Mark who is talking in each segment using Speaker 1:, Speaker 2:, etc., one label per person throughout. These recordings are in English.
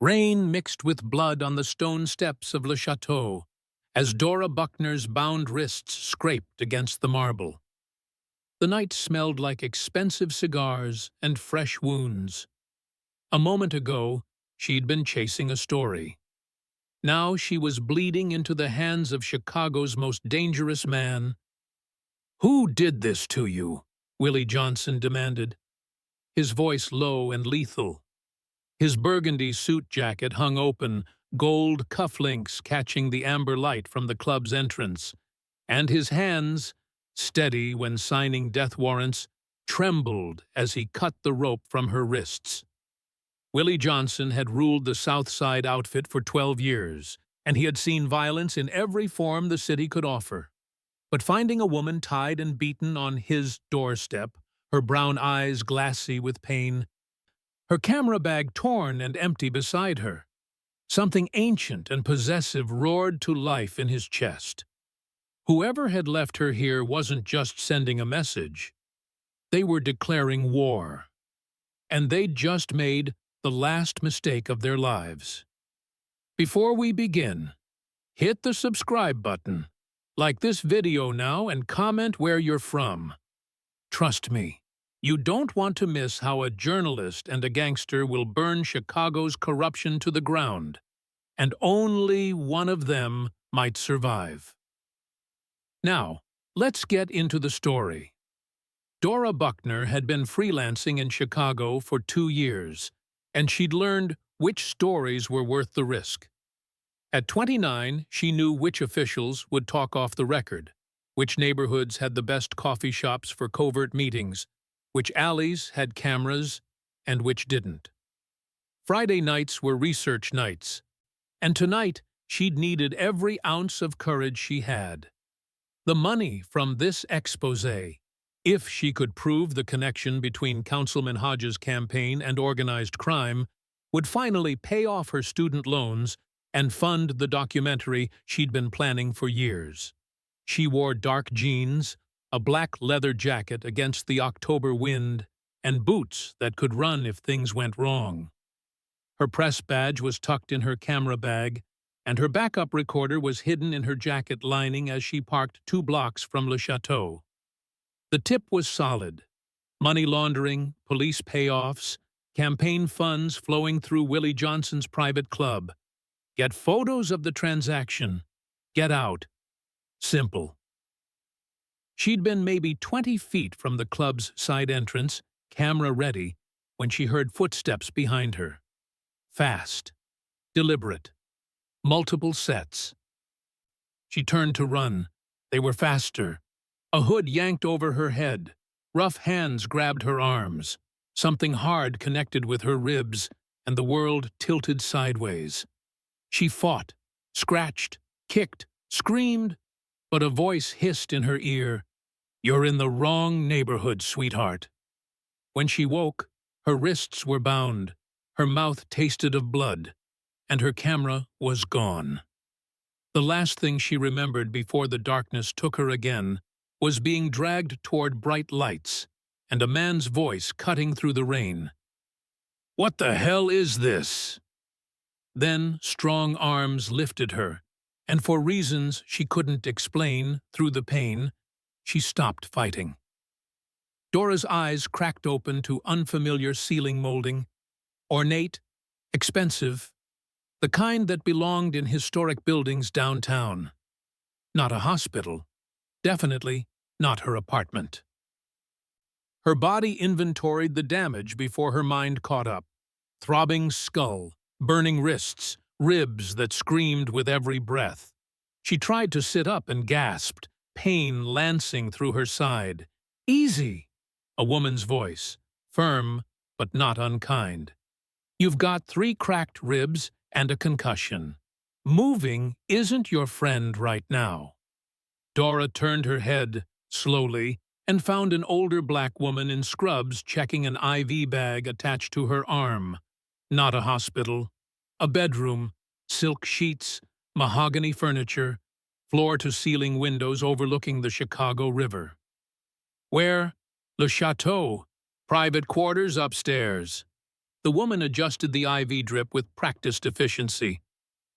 Speaker 1: Rain mixed with blood on the stone steps of Le Chateau, as Dora Buckner's bound wrists scraped against the marble. The night smelled like expensive cigars and fresh wounds. A moment ago, she'd been chasing a story. Now she was bleeding into the hands of Chicago's most dangerous man. "Who did this to you?" Willie Johnson demanded, his voice low and lethal. His burgundy suit jacket hung open, gold cufflinks catching the amber light from the club's entrance, and his hands, steady when signing death warrants, trembled as he cut the rope from her wrists. Willie Johnson had ruled the South Side outfit for 12 years, and he had seen violence in every form the city could offer. But finding a woman tied and beaten on his doorstep, her brown eyes glassy with pain, her camera bag torn and empty beside her, something ancient and possessive roared to life in his chest. Whoever had left her here wasn't just sending a message. They were declaring war. And they'd just made the last mistake of their lives. Before we begin, hit the subscribe button, like this video now, and comment where you're from. Trust me, you don't want to miss how a journalist and a gangster will burn Chicago's corruption to the ground, and only one of them might survive. Now, let's get into the story. Dora Buckner had been freelancing in Chicago for 2 years, and she'd learned which stories were worth the risk. At 29, she knew which officials would talk off the record, which neighborhoods had the best coffee shops for covert meetings, which alleys had cameras, and which didn't. Friday nights were research nights, and tonight she'd needed every ounce of courage she had. The money from this exposé, if she could prove the connection between Councilman Hodges' campaign and organized crime, would finally pay off her student loans and fund the documentary she'd been planning for years. She wore dark jeans, a black leather jacket against the October wind, and boots that could run if things went wrong. Her press badge was tucked in her camera bag, and her backup recorder was hidden in her jacket lining as she parked 2 blocks from Le Chateau. The tip was solid. Money laundering, police payoffs, campaign funds flowing through Willie Johnson's private club. Get photos of the transaction. Get out. Simple. She'd been maybe 20 feet from the club's side entrance, camera ready, when she heard footsteps behind her. Fast. Deliberate. Multiple sets. She turned to run. They were faster. A hood yanked over her head. Rough hands grabbed her arms. Something hard connected with her ribs, and the world tilted sideways. She fought, scratched, kicked, screamed, but a voice hissed in her ear, "You're in the wrong neighborhood, sweetheart." When she woke, her wrists were bound, her mouth tasted of blood, and her camera was gone. The last thing she remembered before the darkness took her again was being dragged toward bright lights and a man's voice cutting through the rain. "What the hell is this?" Then strong arms lifted her, and for reasons she couldn't explain through the pain, she stopped fighting. Dora's eyes cracked open to unfamiliar ceiling molding, ornate, expensive, the kind that belonged in historic buildings downtown. Not a hospital. Definitely not her apartment. Her body inventoried the damage before her mind caught up. Throbbing skull, burning wrists, ribs that screamed with every breath. She tried to sit up and gasped, pain lancing through her side. "Easy," a woman's voice, firm but not unkind. "You've got 3 cracked ribs and a concussion. Moving isn't your friend right now." Dora turned her head, slowly, and found an older black woman in scrubs checking an IV bag attached to her arm. Not a hospital. A bedroom, silk sheets, mahogany furniture, floor-to-ceiling windows overlooking the Chicago River. "Where?" "Le Chateau. Private quarters upstairs." The woman adjusted the IV drip with practiced efficiency.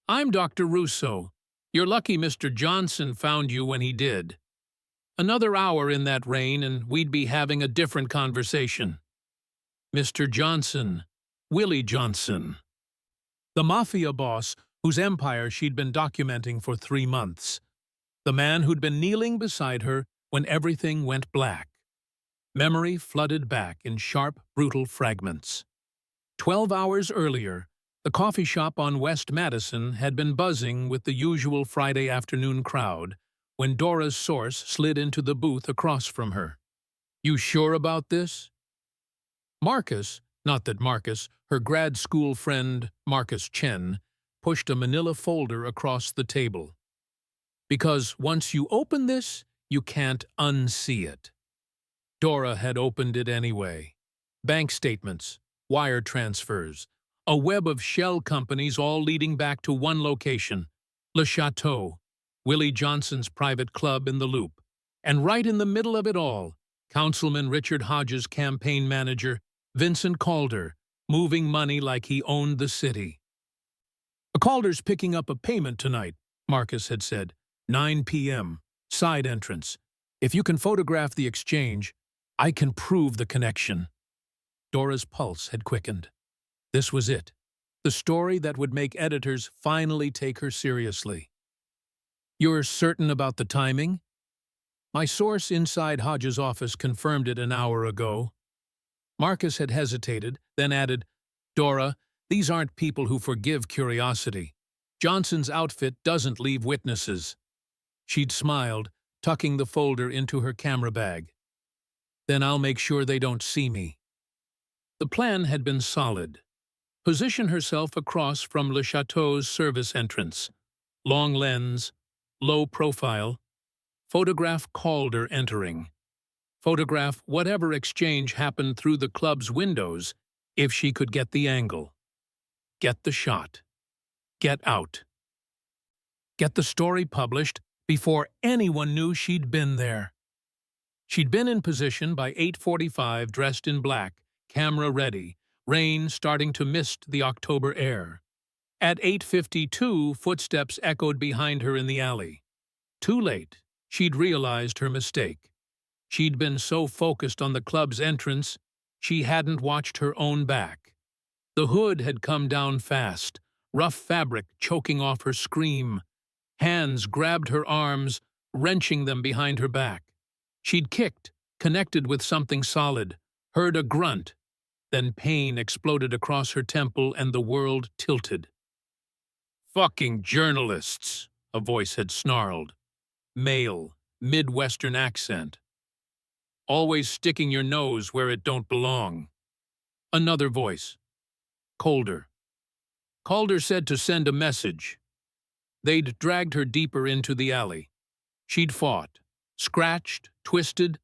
Speaker 1: "I'm Dr. Russo. You're lucky Mr. Johnson found you when he did. Another hour in that rain and we'd be having a different conversation." Mr. Johnson. Willie Johnson. The mafia boss whose empire she'd been documenting for 3 months. The man who'd been kneeling beside her when everything went black. Memory flooded back in sharp, brutal fragments. 12 hours earlier, the coffee shop on West Madison had been buzzing with the usual Friday afternoon crowd when Dora's source slid into the booth across from her. "You sure about this?" Marcus, not that Marcus, her grad school friend Marcus Chen, pushed a manila folder across the table. "Because once you open this, you can't unsee it." Dora had opened it anyway. Bank statements, wire transfers, a web of shell companies all leading back to one location, Le Chateau, Willie Johnson's private club in the Loop. And right in the middle of it all, Councilman Richard Hodges' campaign manager, Vincent Calder, moving money like he owned the city. "Calder's picking up a payment tonight," Marcus had said. 9 p.m., side entrance. "If you can photograph the exchange, I can prove the connection." Dora's pulse had quickened. This was it, the story that would make editors finally take her seriously. "You're certain about the timing?" "My source inside Hodges' office confirmed it an hour ago." Marcus had hesitated, then added, "Dora, these aren't people who forgive curiosity. Johnson's outfit doesn't leave witnesses." She'd smiled, tucking the folder into her camera bag. "Then I'll make sure they don't see me." The plan had been solid. Position herself across from Le Chateau's service entrance. Long lens, low profile. Photograph Calder entering. Photograph whatever exchange happened through the club's windows if she could get the angle. Get the shot. Get out. Get the story published before anyone knew she'd been there. She'd been in position by 8:45, dressed in black, camera ready, rain starting to mist the October air. At 8:52, footsteps echoed behind her in the alley. Too late, she'd realized her mistake. She'd been so focused on the club's entrance, she hadn't watched her own back. The hood had come down fast, rough fabric choking off her scream. Hands grabbed her arms, wrenching them behind her back. She'd kicked, connected with something solid, heard a grunt. Then pain exploded across her temple and the world tilted. "Fucking journalists," a voice had snarled. Male, Midwestern accent. "Always sticking your nose where it don't belong." Another voice. Colder. Calder said to send a message. They'd dragged her deeper into the alley. She'd fought, scratched, twisted,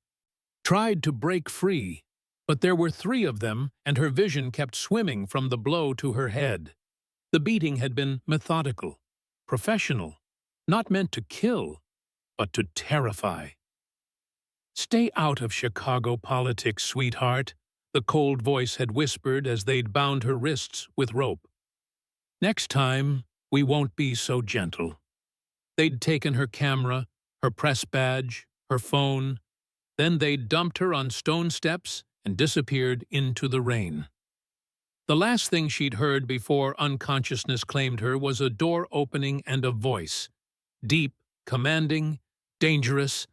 Speaker 1: tried to break free, but there were 3 of them, and her vision kept swimming from the blow to her head. The beating had been methodical, professional, not meant to kill, but to terrify. "Stay out of Chicago politics, sweetheart," the cold voice had whispered as they'd bound her wrists with rope. "Next time, we won't be so gentle." They'd taken her camera, her press badge, her phone. Then they'd dumped her on stone steps and disappeared into the rain. The last thing she'd heard before unconsciousness claimed her was a door opening and a voice. Deep, commanding, dangerous.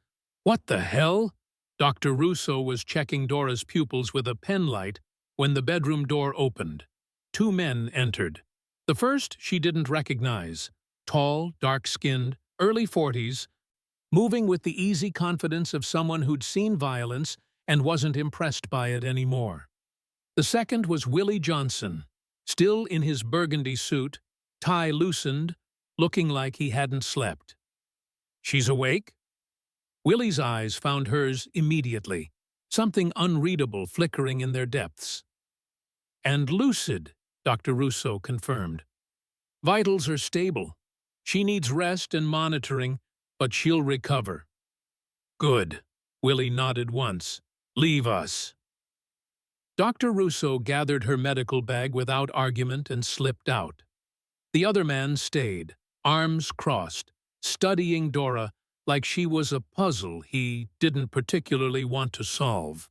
Speaker 1: "What the hell?" Dr. Russo was checking Dora's pupils with a pen light when the bedroom door opened. 2 men entered. The first she didn't recognize. Tall, dark-skinned, early 40s, moving with the easy confidence of someone who'd seen violence and wasn't impressed by it anymore. The second was Willie Johnson, still in his burgundy suit, tie loosened, looking like he hadn't slept. "She's awake?" Willie's eyes found hers immediately, something unreadable flickering in their depths. "And lucid," Dr. Russo confirmed. "Vitals are stable. She needs rest and monitoring, but she'll recover." "Good," Willie nodded once. "Leave us." Dr. Russo gathered her medical bag without argument and slipped out. The other man stayed, arms crossed, studying Dora like she was a puzzle he didn't particularly want to solve.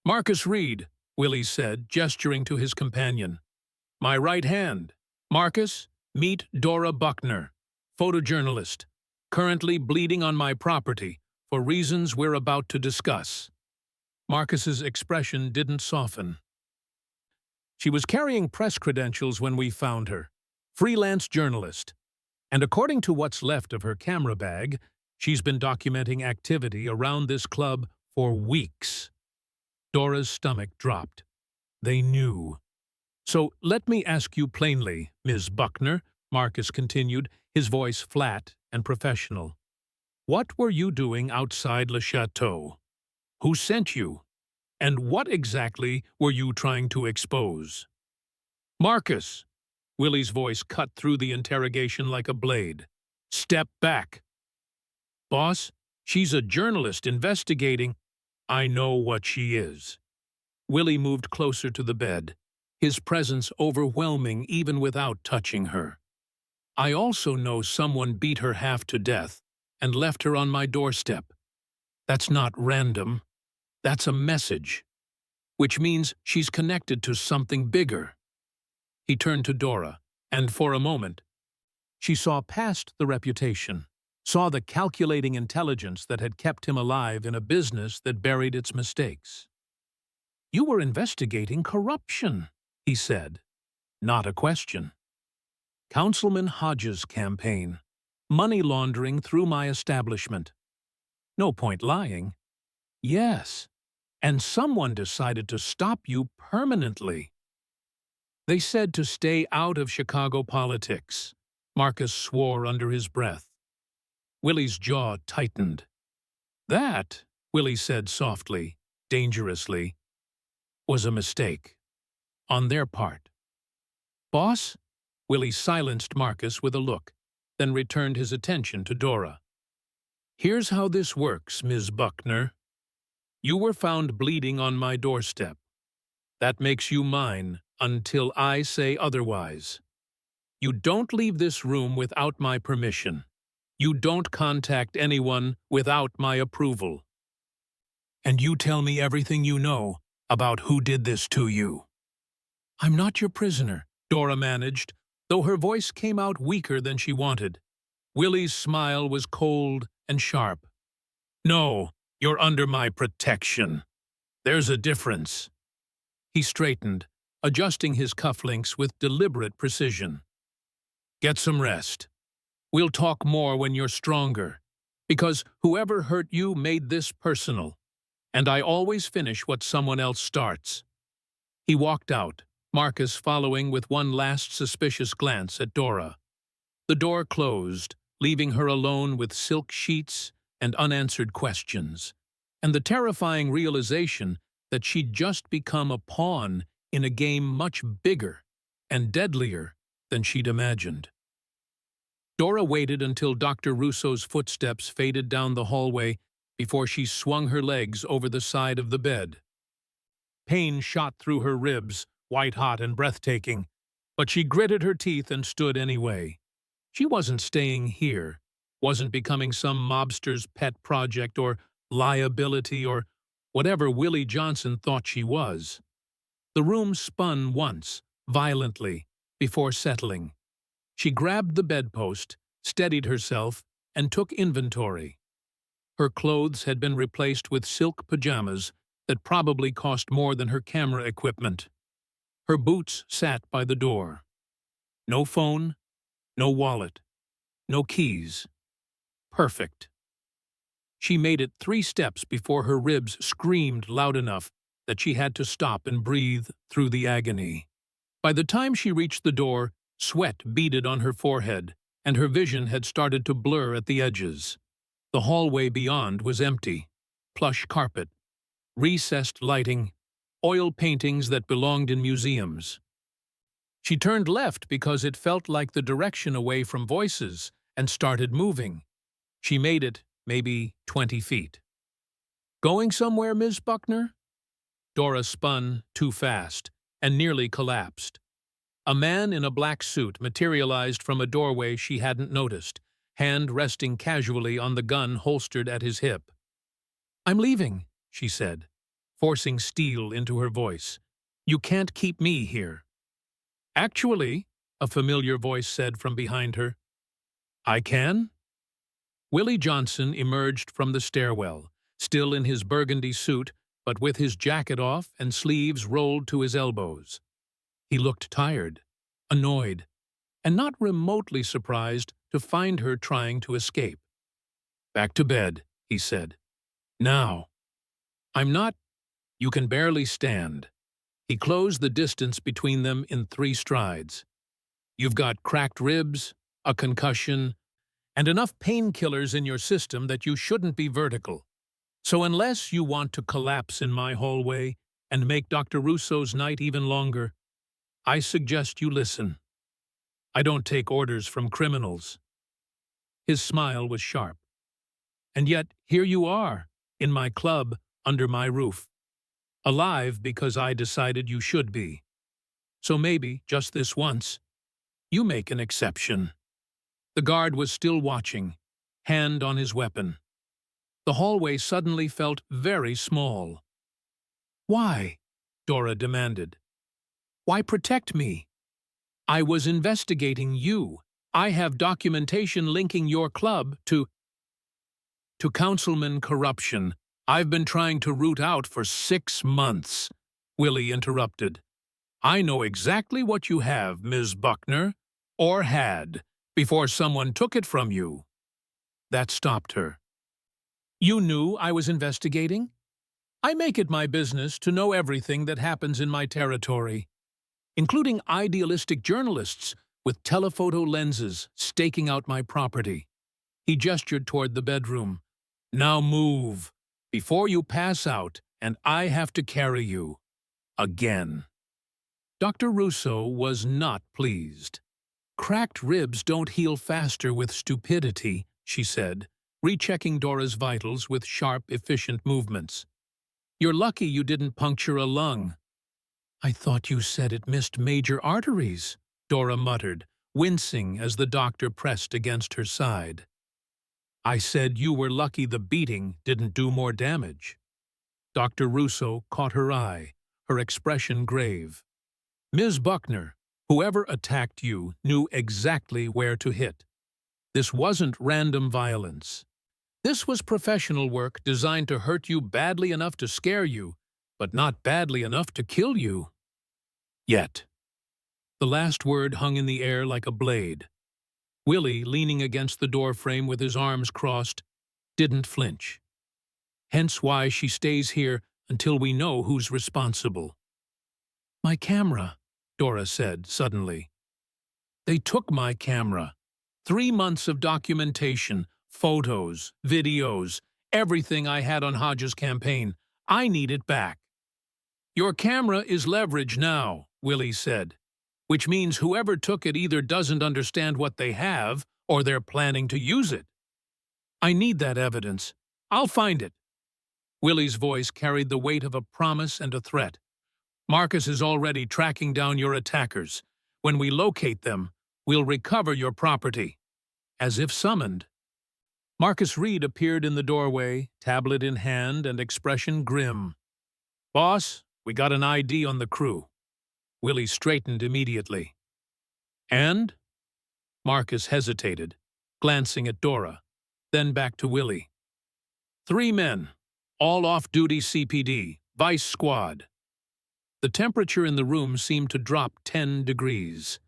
Speaker 1: "Marcus Reed," Willie said, gesturing to his companion. "My right hand. Marcus, meet Dora Buckner, photojournalist, currently bleeding on my property for reasons we're about to discuss." Marcus's expression didn't soften. "She was carrying press credentials when we found her. Freelance journalist. And according to what's left of her camera bag, she's been documenting activity around this club for weeks." Dora's stomach dropped. They knew. "So let me ask you plainly, Ms. Buckner," Marcus continued, his voice flat and professional. "What were you doing outside Le Chateau? Who sent you? And what exactly were you trying to expose?" "Marcus," Willie's voice cut through the interrogation like a blade. "Step back." "Boss, she's a journalist investigating—" "I know what she is." Willie moved closer to the bed, his presence overwhelming even without touching her. "I also know someone beat her half to death and left her on my doorstep. That's not random. That's a message. Which means she's connected to something bigger." He turned to Dora, and for a moment, she saw past the reputation, saw the calculating intelligence that had kept him alive in a business that buried its mistakes. "You were investigating corruption," he said. Not a question. "Councilman Hodges' campaign. Money laundering through my establishment. No point lying." "Yes. And someone decided to stop you permanently." "They said to stay out of Chicago politics." Marcus swore under his breath. Willie's jaw tightened. "That," Willie said softly, dangerously, "was a mistake. On their part." "Boss?" Willie silenced Marcus with a look, then returned his attention to Dora. "Here's how this works, Ms. Buckner. You were found bleeding on my doorstep. That makes you mine until I say otherwise. You don't leave this room without my permission. You don't contact anyone without my approval. And you tell me everything you know about who did this to you." "I'm not your prisoner," Dora managed, though her voice came out weaker than she wanted. Willie's smile was cold and sharp. "No, you're under my protection. There's a difference." He straightened, adjusting his cufflinks with deliberate precision. "Get some rest. We'll talk more when you're stronger, because whoever hurt you made this personal, and I always finish what someone else starts." He walked out, Marcus following with one last suspicious glance at Dora. The door closed, leaving her alone with silk sheets and unanswered questions, and the terrifying realization that she'd just become a pawn in a game much bigger and deadlier than she'd imagined. Dora waited until Dr. Russo's footsteps faded down the hallway before she swung her legs over the side of the bed. Pain shot through her ribs, white-hot and breathtaking, but she gritted her teeth and stood anyway. She wasn't staying here, wasn't becoming some mobster's pet project or liability or whatever Willie Johnson thought she was. The room spun once, violently, before settling. She grabbed the bedpost, steadied herself, and took inventory. Her clothes had been replaced with silk pajamas that probably cost more than her camera equipment. Her boots sat by the door. No phone, no wallet, no keys. Perfect. She made it 3 steps before her ribs screamed loud enough that she had to stop and breathe through the agony. By the time she reached the door, sweat beaded on her forehead, and her vision had started to blur at the edges. The hallway beyond was empty. Plush carpet, recessed lighting, oil paintings that belonged in museums. She turned left because it felt like the direction away from voices and started moving. She made it maybe 20 feet. "Going somewhere, Ms. Buckner?" Dora spun too fast and nearly collapsed. A man in a black suit materialized from a doorway she hadn't noticed, hand resting casually on the gun holstered at his hip. "I'm leaving," she said, forcing steel into her voice. "You can't keep me here." "Actually," a familiar voice said from behind her. "I can?" Willie Johnson emerged from the stairwell, still in his burgundy suit, but with his jacket off and sleeves rolled to his elbows. He looked tired, annoyed, and not remotely surprised to find her trying to escape. "Back to bed," he said. "Now." "I'm not—" "You can barely stand." He closed the distance between them in 3 strides. "You've got cracked ribs, a concussion, and enough painkillers in your system that you shouldn't be vertical. So unless you want to collapse in my hallway and make Dr. Russo's night even longer, I suggest you listen. I don't take orders from criminals." His smile was sharp. "And yet here you are, in my club, under my roof. Alive because I decided you should be. So maybe, just this once, you make an exception." The guard was still watching, hand on his weapon. The hallway suddenly felt very small. "Why?" Dora demanded. "Why protect me? I was investigating you. I have documentation linking your club to councilman corruption I've been trying to root out for 6 months," Willie interrupted. "I know exactly what you have, Ms. Buckner, or had, before someone took it from you." That stopped her. "You knew I was investigating? I make it my business to know everything that happens in my territory, including idealistic journalists with telephoto lenses staking out my property." He gestured toward the bedroom. "Now move, before you pass out and I have to carry you. Again." Dr. Russo was not pleased. "Cracked ribs don't heal faster with stupidity," she said, rechecking Dora's vitals with sharp, efficient movements. "You're lucky you didn't puncture a lung." "I thought you said it missed major arteries," Dora muttered, wincing as the doctor pressed against her side. "I said you were lucky the beating didn't do more damage." Dr. Russo caught her eye, her expression grave. "Ms. Buckner, whoever attacked you knew exactly where to hit. This wasn't random violence. This was professional work designed to hurt you badly enough to scare you, but not badly enough to kill you. Yet." The last word hung in the air like a blade. Willie, leaning against the doorframe with his arms crossed, didn't flinch. "Hence why she stays here until we know who's responsible." "My camera," Dora said suddenly. "They took my camera. 3 months of documentation, photos, videos, everything I had on Hodges' campaign. I need it back." "Your camera is leverage now," Willie said, "which means whoever took it either doesn't understand what they have or they're planning to use it. I need that evidence. I'll find it." Willie's voice carried the weight of a promise and a threat. "Marcus is already tracking down your attackers. When we locate them, we'll recover your property." As if summoned, Marcus Reed appeared in the doorway, tablet in hand and expression grim. "Boss, we got an ID on the crew." Willie straightened immediately. "And?" Marcus hesitated, glancing at Dora, then back to Willie. 3 men, all off-duty CPD, Vice Squad." The temperature in the room seemed to drop 10 degrees.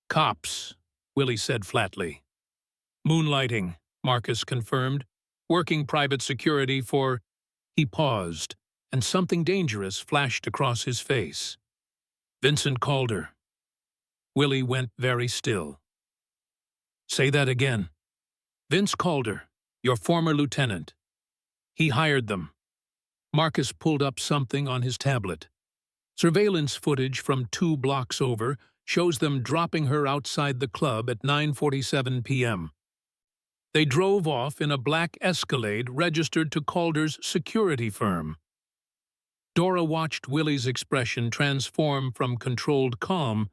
Speaker 1: "Cops," Willie said flatly. "Moonlighting," Marcus confirmed, "working private security for—" He paused, and something dangerous flashed across his face. "Vincent Calder." Willie went very still. "Say that again." "Vince Calder, your former lieutenant. He hired them." Marcus pulled up something on his tablet. Surveillance footage from 2 blocks over shows them dropping her outside the club at 9:47 p.m. They drove off in a black Escalade registered to Calder's security firm. Dora watched Willie's expression transform from controlled calm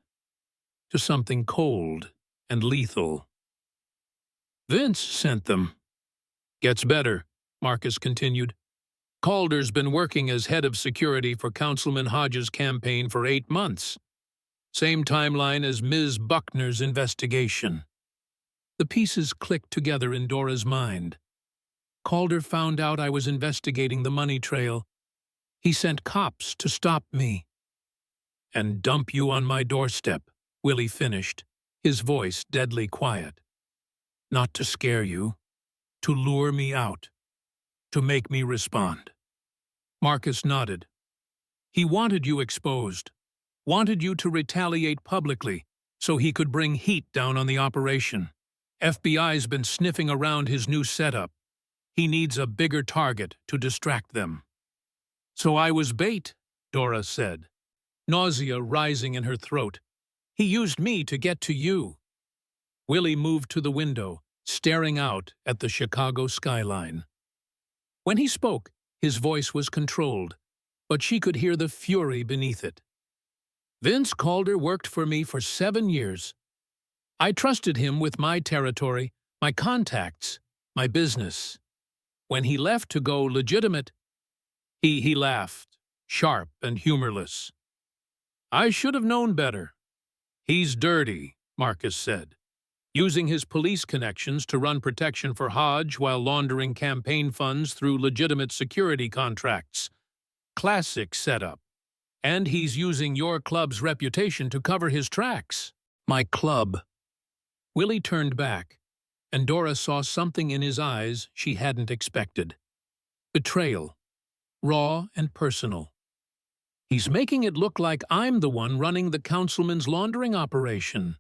Speaker 1: to something cold and lethal. Vince sent them. Gets better, Marcus continued. Calder's been working as head of security for Councilman Hodges' campaign for 8 months. Same timeline as Ms. Buckner's investigation. The pieces clicked together in Dora's mind. Calder found out I was investigating the money trail. He sent cops to stop me. And dump you on my doorstep, Willie finished, his voice deadly quiet. Not to scare you, to lure me out, to make me respond. Marcus nodded. He wanted you exposed, wanted you to retaliate publicly so he could bring heat down on the operation. FBI's been sniffing around his new setup. He needs a bigger target to distract them. So I was bait, Dora said, nausea rising in her throat. He used me to get to you. Willie moved to the window, staring out at the Chicago skyline. When he spoke, his voice was controlled, but she could hear the fury beneath it. Vince Calder worked for me for 7 years. I trusted him with my territory, my contacts, my business. When he left to go legitimate, he laughed, sharp and humorless. I should have known better. He's dirty, Marcus said, using his police connections to run protection for Hodge while laundering campaign funds through legitimate security contracts. Classic setup. And he's using your club's reputation to cover his tracks. My club. Willie turned back, and Dora saw something in his eyes she hadn't expected. Betrayal. Raw and personal. He's making it look like I'm the one running the councilman's laundering operation.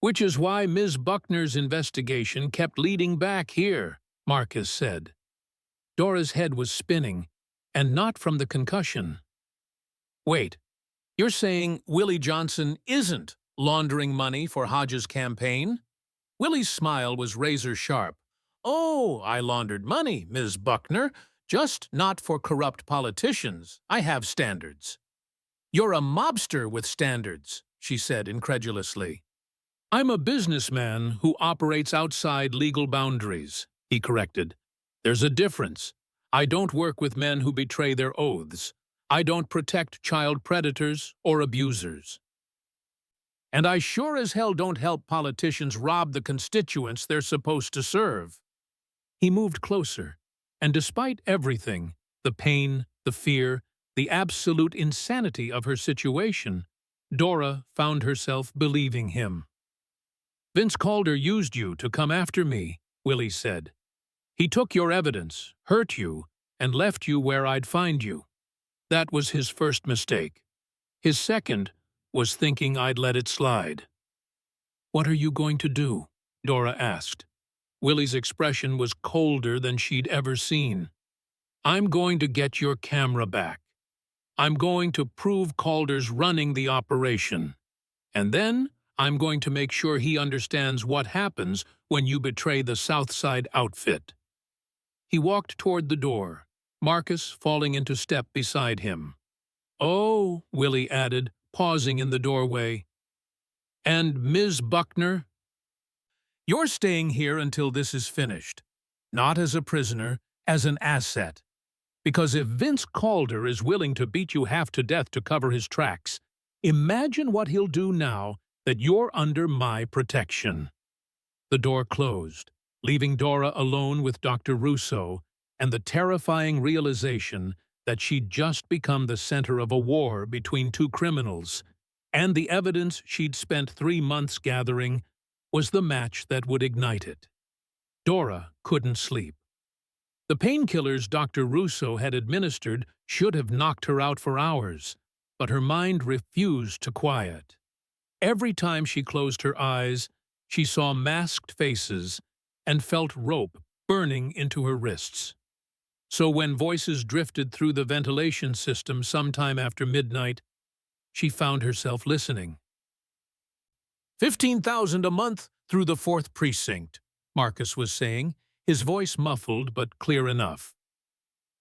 Speaker 1: Which is why Ms. Buckner's investigation kept leading back here, Marcus said. Dora's head was spinning, and not from the concussion. Wait, you're saying Willie Johnson isn't laundering money for Hodges' campaign? Willie's smile was razor-sharp. Oh, I laundered money, Ms. Buckner, just not for corrupt politicians. I have standards. You're a mobster with standards, she said incredulously. I'm a businessman who operates outside legal boundaries, he corrected. There's a difference. I don't work with men who betray their oaths. I don't protect child predators or abusers. And I sure as hell don't help politicians rob the constituents they're supposed to serve. He moved closer, and despite everything, the pain, the fear, the absolute insanity of her situation, Dora found herself believing him. Vince Calder used you to come after me, Willie said. He took your evidence, hurt you, and left you where I'd find you. That was his first mistake. His second was thinking I'd let it slide. What are you going to do? Dora asked. Willie's expression was colder than she'd ever seen. I'm going to get your camera back. I'm going to prove Calder's running the operation. And then I'm going to make sure he understands what happens when you betray the Southside outfit. He walked toward the door, Marcus falling into step beside him. Oh, Willie added, pausing in the doorway. And Ms. Buckner? You're staying here until this is finished. Not as a prisoner, as an asset. Because if Vince Calder is willing to beat you half to death to cover his tracks, imagine what he'll do now that you're under my protection. The door closed, leaving Dora alone with Dr. Russo and the terrifying realization that she'd just become the center of a war between two criminals, and the evidence she'd spent 3 months gathering was the match that would ignite it. Dora couldn't sleep. The painkillers Dr. Russo had administered should have knocked her out for hours, but her mind refused to quiet. Every time she closed her eyes, she saw masked faces and felt rope burning into her wrists. So when voices drifted through the ventilation system sometime after midnight, she found herself listening. 15,000 a month through the 4th precinct, Marcus was saying, his voice muffled but clear enough.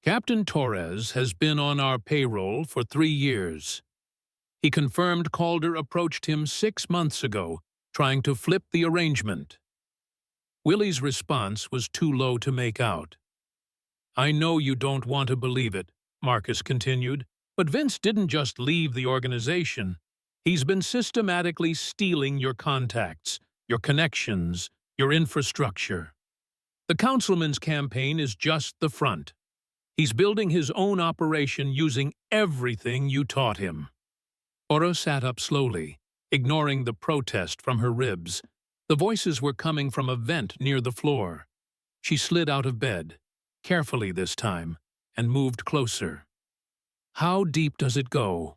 Speaker 1: Captain Torres has been on our payroll for 3 years. He confirmed Calder approached him 6 months ago, trying to flip the arrangement. Willie's response was too low to make out. I know you don't want to believe it, Marcus continued, but Vince didn't just leave the organization. He's been systematically stealing your contacts, your connections, your infrastructure. The councilman's campaign is just the front. He's building his own operation using everything you taught him. Ora sat up slowly, ignoring the protest from her ribs. The voices were coming from a vent near the floor. She slid out of bed, carefully this time, and moved closer. How deep does it go?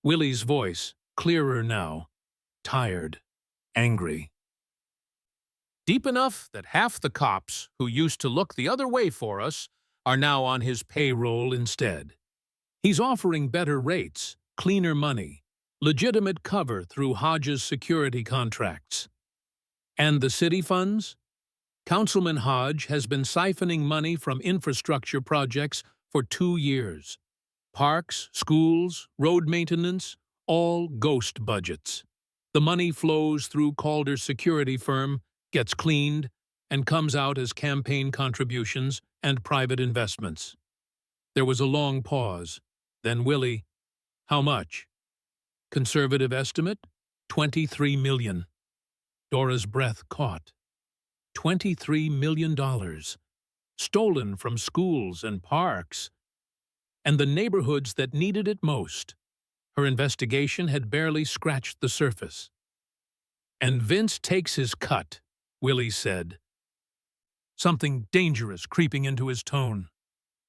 Speaker 1: Willie's voice, clearer now, tired, angry. Deep enough that half the cops who used to look the other way for us are now on his payroll instead. He's offering better rates, cleaner money, legitimate cover through Hodge's security contracts. And the city funds? Councilman Hodge has been siphoning money from infrastructure projects for 2 years. Parks, schools, road maintenance, all ghost budgets. The money flows through Calder's security firm, gets cleaned, and comes out as campaign contributions and private investments. There was a long pause. Then Willie, how much? Conservative estimate, $23 million. Dora's breath caught. $23 million. Stolen from schools and parks. And the neighborhoods that needed it most. Her investigation had barely scratched the surface. And Vince takes his cut, Willie said. Something dangerous creeping into his tone.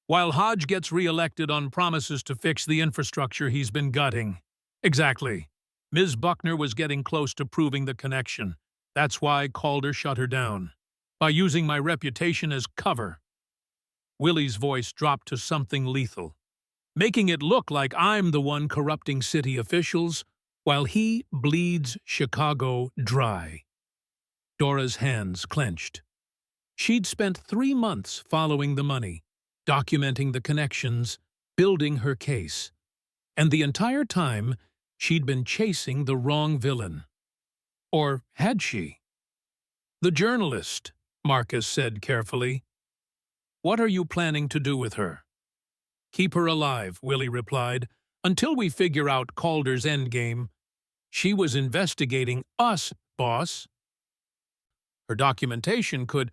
Speaker 1: While Hodge gets re-elected on promises to fix the infrastructure he's been gutting. Exactly. Ms. Buckner was getting close to proving the connection. That's why Calder shut her down. By using my reputation as cover. Willie's voice dropped to something lethal. Making it look like I'm the one corrupting city officials, while he bleeds Chicago dry. Dora's hands clenched. She'd spent 3 months following the money, documenting the connections, building her case. And the entire time, she'd been chasing the wrong villain. Or had she? The journalist, Marcus said carefully. What are you planning to do with her? Keep her alive, Willie replied, until we figure out Calder's endgame. She was investigating us, boss. Her documentation could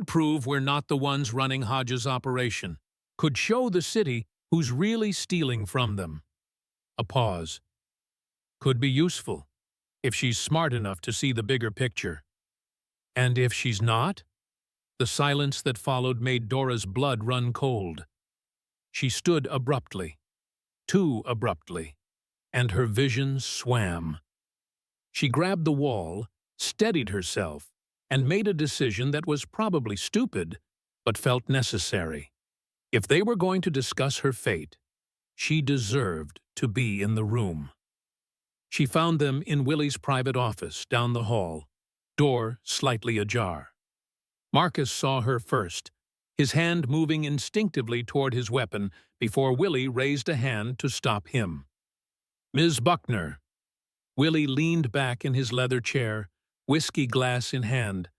Speaker 1: prove we're not the ones running Hodge's operation, could show the city who's really stealing from them. A pause. Could be useful, if she's smart enough to see the bigger picture. And if she's not? The silence that followed made Dora's blood run cold. She stood abruptly, too abruptly, and her vision swam. She grabbed the wall, steadied herself, and made a decision that was probably stupid, but felt necessary. If they were going to discuss her fate, she deserved to be in the room. She found them in Willie's private office down the hall, door slightly ajar. Marcus saw her first, his hand moving instinctively toward his weapon before Willie raised a hand to stop him. Ms. Buckner. Willie leaned back in his leather chair, whiskey glass in hand,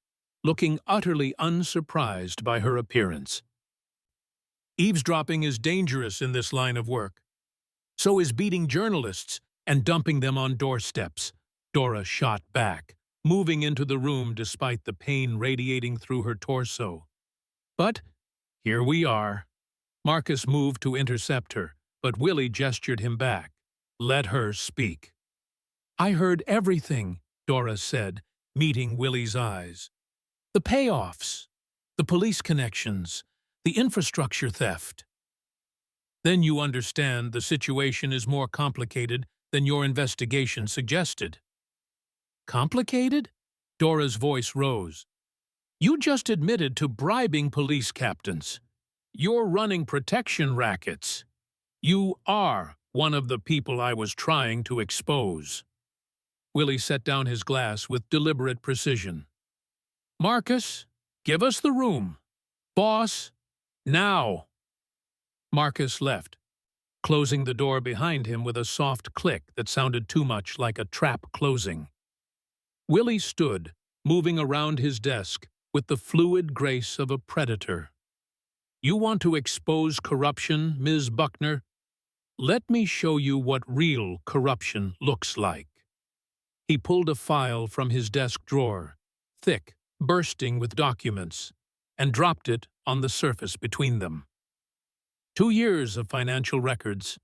Speaker 1: looking utterly unsurprised by her appearance. Eavesdropping is dangerous in this line of work. So is beating journalists and dumping them on doorsteps. Dora shot back, moving into the room despite the pain radiating through her torso. But here we are. Marcus moved to intercept her, but Willie gestured him back. Let her speak. I heard everything, Dora said, meeting Willie's eyes. The payoffs, the police connections, the infrastructure theft. Then you understand the situation is more complicated than your investigation suggested. Complicated? Dora's voice rose. You just admitted to bribing police captains. You're running protection rackets. You are one of the people I was trying to expose. Willie set down his glass with deliberate precision. Marcus, give us the room. Boss, now. Marcus left, closing the door behind him with a soft click that sounded too much like a trap closing. Willie stood, moving around his desk with the fluid grace of a predator. "You want to expose corruption, Ms. Buckner? Let me show you what real corruption looks like." He pulled a file from his desk drawer, thick, bursting with documents, and dropped it on the surface between them. 2 years of financial records,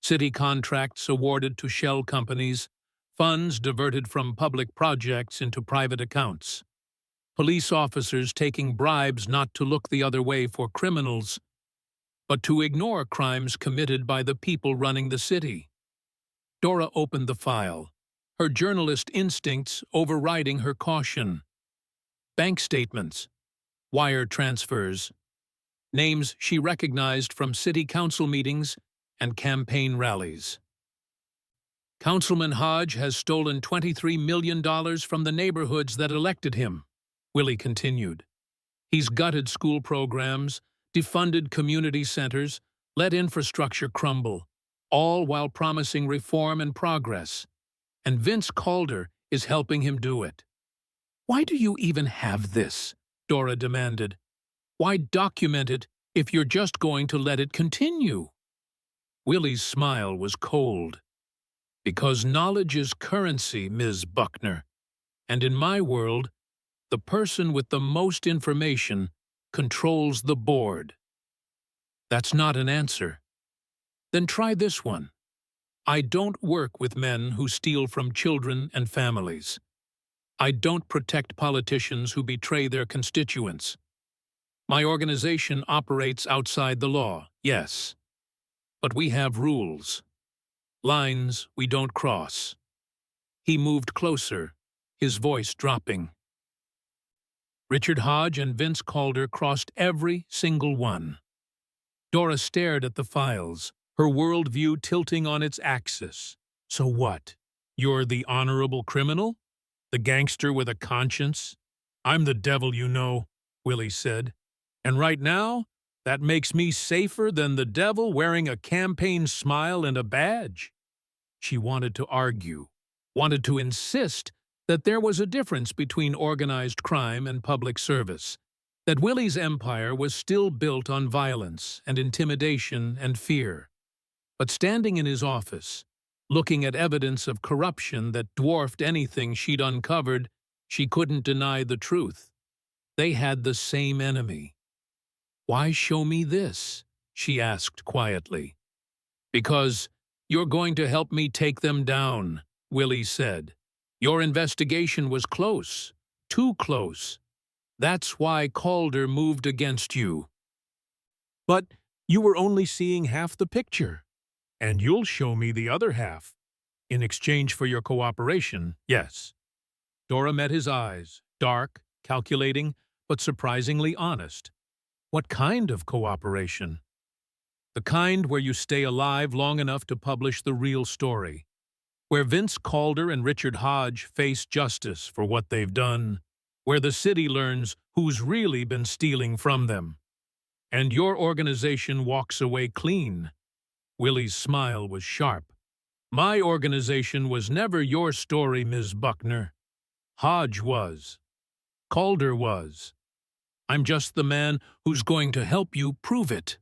Speaker 1: city contracts awarded to shell companies, funds diverted from public projects into private accounts, police officers taking bribes not to look the other way for criminals, but to ignore crimes committed by the people running the city. Dora opened the file, her journalist instincts overriding her caution. Bank statements, wire transfers, names she recognized from city council meetings and campaign rallies. "Councilman Hodge has stolen $23 million from the neighborhoods that elected him," Willie continued. "He's gutted school programs, defunded community centers, let infrastructure crumble, all while promising reform and progress. And Vince Calder is helping him do it." "Why do you even have this?" Dora demanded. "Why document it if you're just going to let it continue?" Willie's smile was cold. "Because knowledge is currency, Ms. Buckner. And in my world, the person with the most information controls the board." "That's not an answer." "Then try this one. I don't work with men who steal from children and families. I don't protect politicians who betray their constituents. My organization operates outside the law, yes. But we have rules. Lines we don't cross." He moved closer, his voice dropping. "Richard Hodge and Vince Calder crossed every single one." Dora stared at the files, her worldview tilting on its axis. "So what? You're the honorable criminal? The gangster with a conscience?" "I'm the devil, you know," Willie said. "And right now, that makes me safer than the devil wearing a campaign smile and a badge." She wanted to argue, wanted to insist that there was a difference between organized crime and public service, that Willie's empire was still built on violence and intimidation and fear. But standing in his office, looking at evidence of corruption that dwarfed anything she'd uncovered, she couldn't deny the truth. They had the same enemy. "Why show me this?" she asked quietly. "Because you're going to help me take them down," Willie said. "Your investigation was close, too close. That's why Calder moved against you." "But you were only seeing half the picture. And you'll show me the other half. In exchange for your cooperation, yes." Dora met his eyes, dark, calculating, but surprisingly honest. "What kind of cooperation?" "The kind where you stay alive long enough to publish the real story. Where Vince Calder and Richard Hodge face justice for what they've done. Where the city learns who's really been stealing from them. And your organization walks away clean." Willie's smile was sharp. "My organization was never your story, Ms. Buckner. Hodge was. Calder was. I'm just the man who's going to help you prove it."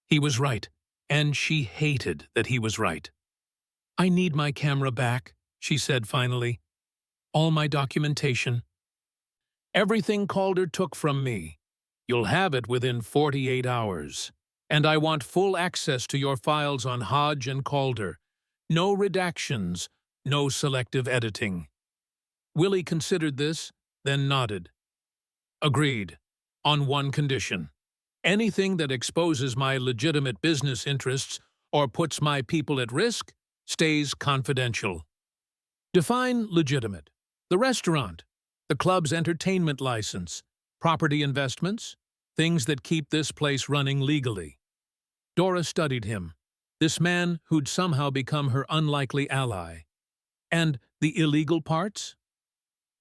Speaker 1: He was right, and she hated that he was right. "I need my camera back," she said finally. "All my documentation. Everything Calder took from me. You'll have it within 48 hours. And I want full access to your files on Hodge and Calder. No redactions, no selective editing." Willie considered this, then nodded. "Agreed. On one condition. Anything that exposes my legitimate business interests or puts my people at risk stays confidential." "Define legitimate." "The restaurant, the club's entertainment license, property investments, things that keep this place running legally." Dora studied him, this man who'd somehow become her unlikely ally. "And the illegal parts?"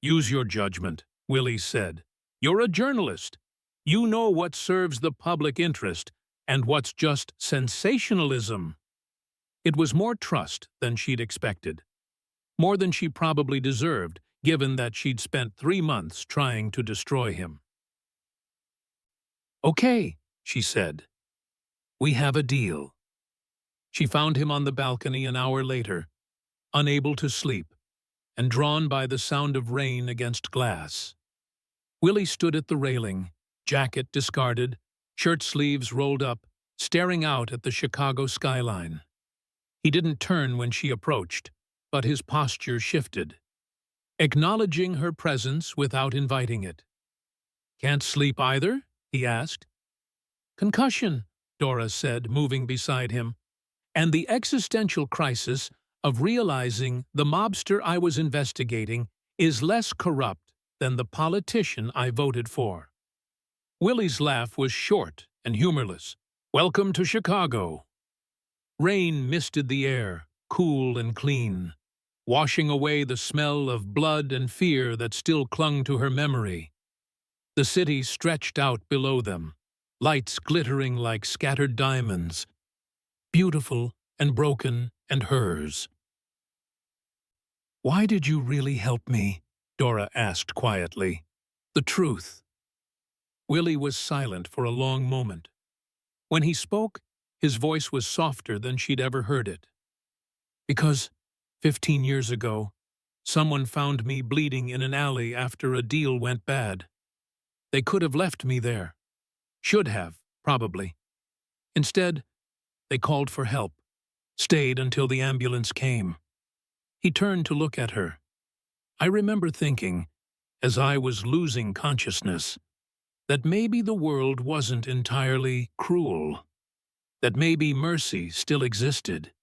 Speaker 1: "Use your judgment," Willie said. "You're a journalist. You know what serves the public interest and what's just sensationalism. It was more trust than she'd expected, more than she probably deserved, given that she'd spent 3 months trying to destroy him. "Okay," she said. "We have a deal." She found him on the balcony an hour later, unable to sleep, and drawn by the sound of rain against glass. Willie stood at the railing, jacket discarded, shirt sleeves rolled up, staring out at the Chicago skyline. He didn't turn when she approached, but his posture shifted, acknowledging her presence without inviting it. "Can't sleep either?" he asked. "Concussion," Dora said, moving beside him, "and the existential crisis of realizing the mobster I was investigating is less corrupt than the politician I voted for." Willie's laugh was short and humorless. "Welcome to Chicago." Rain misted the air, cool and clean, washing away the smell of blood and fear that still clung to her memory. The city stretched out below them, lights glittering like scattered diamonds, beautiful and broken and hers. "Why did you really help me?" Dora asked quietly. "The truth." Willie was silent for a long moment. When he spoke, his voice was softer than she'd ever heard it. "Because 15 years ago, someone found me bleeding in an alley after a deal went bad. They could have left me there. Should have, probably. Instead, they called for help, stayed until the ambulance came." He turned to look at her. "I remember thinking, as I was losing consciousness, that maybe the world wasn't entirely cruel, that maybe mercy still existed,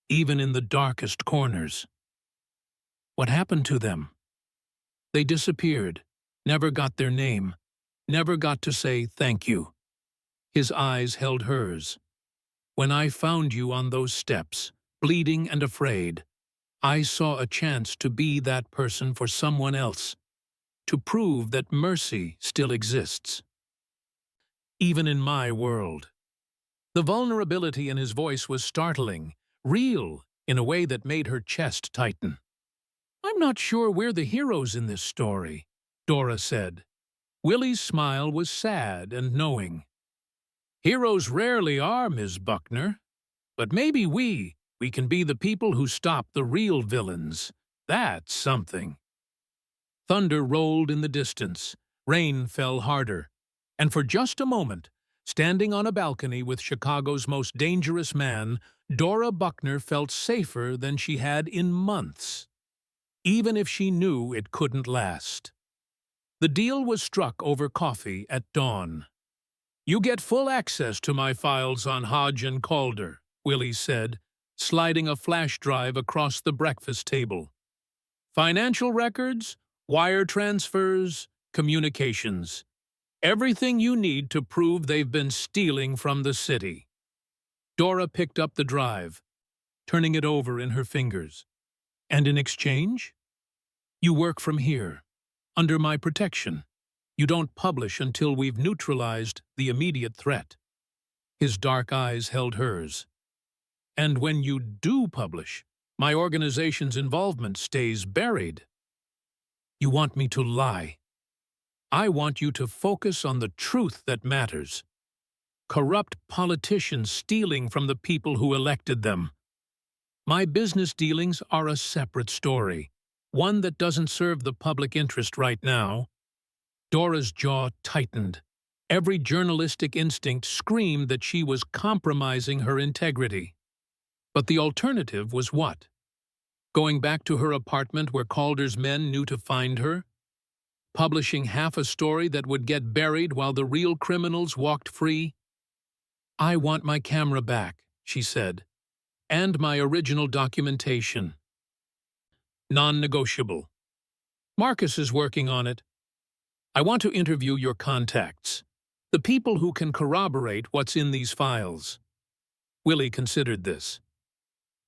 Speaker 1: even in the darkest corners." "What happened to them?" "They disappeared, never got their name, never got to say thank you." His eyes held hers. "When I found you on those steps, bleeding and afraid, I saw a chance to be that person for someone else, to prove that mercy still exists. Even in my world." The vulnerability in his voice was startling, real, in a way that made her chest tighten. "I'm not sure we're the heroes in this story," Dora said. Willie's smile was sad and knowing. "Heroes rarely are, Ms. Buckner. But maybe we can be the people who stop the real villains. That's something." Thunder rolled in the distance, rain fell harder, and for just a moment, standing on a balcony with Chicago's most dangerous man, Dora Buckner felt safer than she had in months, even if she knew it couldn't last. The deal was struck over coffee at dawn. "You get full access to my files on Hodge and Calder," Willie said, sliding a flash drive across the breakfast table. "Financial records, wire transfers, communications. Everything you need to prove they've been stealing from the city." Dora picked up the drive, turning it over in her fingers. "And in exchange? You work from here, under my protection. You don't publish until we've neutralized the immediate threat." His dark eyes held hers. "And when you do publish, my organization's involvement stays buried." "You want me to lie. I want you to focus on the truth that matters. Corrupt politicians stealing from the people who elected them. My business dealings are a separate story, one that doesn't serve the public interest right now." Dora's jaw tightened. Every journalistic instinct screamed that she was compromising her integrity. But the alternative was what? Going back to her apartment where Calder's men knew to find her? Publishing half a story that would get buried while the real criminals walked free? "I want my camera back," she said, "and my original documentation. Non-negotiable. Marcus is working on it. I want to interview your contacts, the people who can corroborate what's in these files." Willie considered this.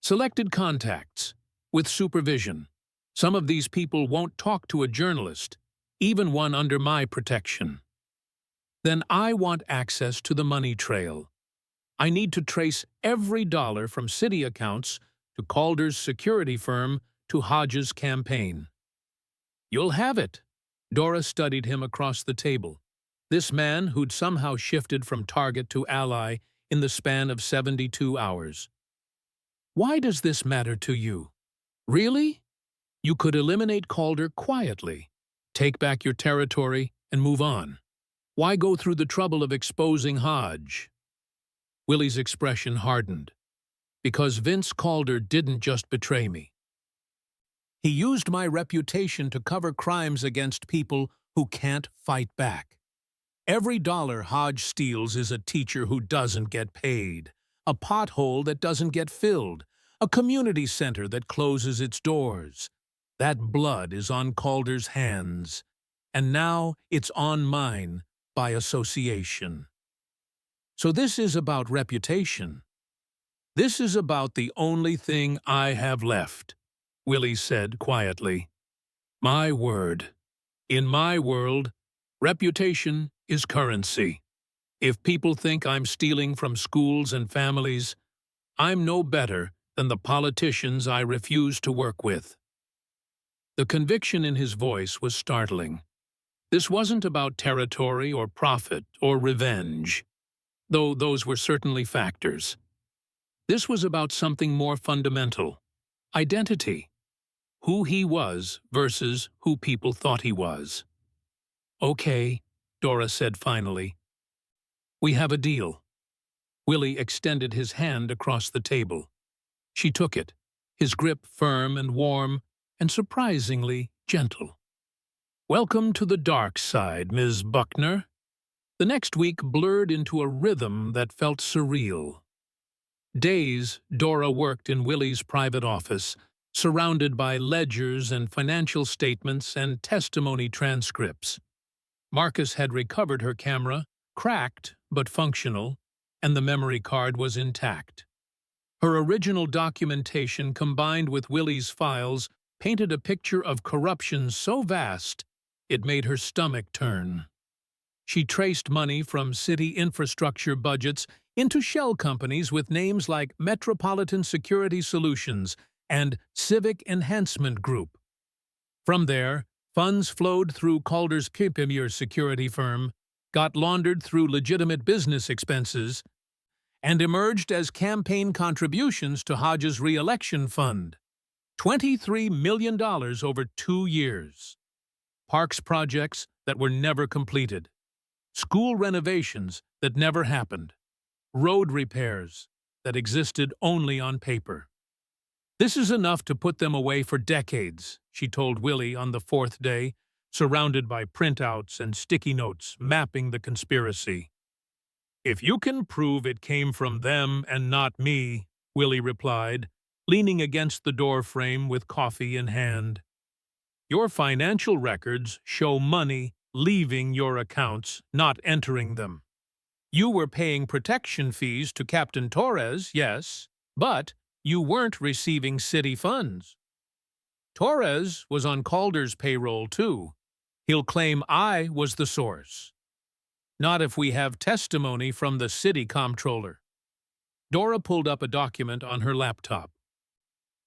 Speaker 1: "Selected contacts, with supervision. Some of these people won't talk to a journalist, even one under my protection. Then I want access to the money trail. I need to trace every dollar from city accounts to Calder's security firm to Hodges' campaign. You'll have it. Dora studied him across the table. This man who'd somehow shifted from target to ally in the span of 72 hours. Why does this matter to you? Really? You could eliminate Calder quietly, take back your territory, and move on. Why go through the trouble of exposing Hodge? Willie's expression hardened. Because Vince Calder didn't just betray me. He used my reputation to cover crimes against people who can't fight back. Every dollar Hodge steals is a teacher who doesn't get paid, a pothole that doesn't get filled, a community center that closes its doors. That blood is on Calder's hands, and now it's on mine by association. So this is about reputation. This is about the only thing I have left, Willie said quietly. My word. In my world, reputation is currency. If people think I'm stealing from schools and families, I'm no better than the politicians I refuse to work with. The conviction in his voice was startling. This wasn't about territory or profit or revenge, though those were certainly factors. This was about something more fundamental: identity. Who he was versus who people thought he was. Okay, Dora said finally. We have a deal. Willie extended his hand across the table. She took it, his grip firm and warm and surprisingly gentle. Welcome to the dark side, Ms. Buckner. The next week blurred into a rhythm that felt surreal. Days Dora worked in Willie's private office, surrounded by ledgers and financial statements and testimony transcripts. Marcus had recovered her camera, cracked but functional, and the memory card was intact. Her original documentation combined with Willie's files painted a picture of corruption so vast it made her stomach turn. She traced money from city infrastructure budgets into shell companies with names like Metropolitan Security Solutions and Civic Enhancement Group. From there, funds flowed through Calder's Kipimir security firm, got laundered through legitimate business expenses, and emerged as campaign contributions to Hodges' re-election fund. $23 million over 2 years. Parks projects that were never completed. School renovations that never happened. Road repairs that existed only on paper. This is enough to put them away for decades, she told Willie on the 4th day, surrounded by printouts and sticky notes mapping the conspiracy. If you can prove it came from them and not me, Willie replied, leaning against the door frame with coffee in hand. Your financial records show money leaving your accounts, not entering them. You were paying protection fees to Captain Torres, yes, but you weren't receiving city funds. Torres was on Calder's payroll too. He'll claim I was the source. Not if we have testimony from the city comptroller. Dora pulled up a document on her laptop.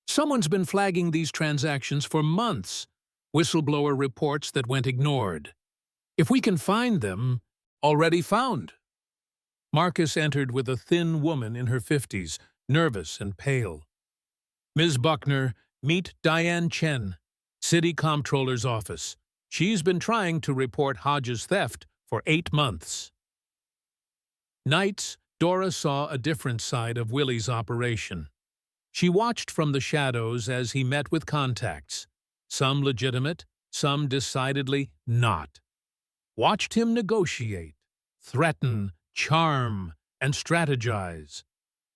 Speaker 1: Someone's been flagging these transactions for months. Whistleblower reports that went ignored. If we can find them, already found. Marcus entered with a thin woman in her 50s, nervous and pale. Ms. Buckner, meet Diane Chen, City Comptroller's office. She's been trying to report Hodges' theft for 8 months. Nights, Dora saw a different side of Willie's operation. She watched from the shadows as he met with contacts, some legitimate, some decidedly not. Watched him negotiate, threaten, charm, and strategize.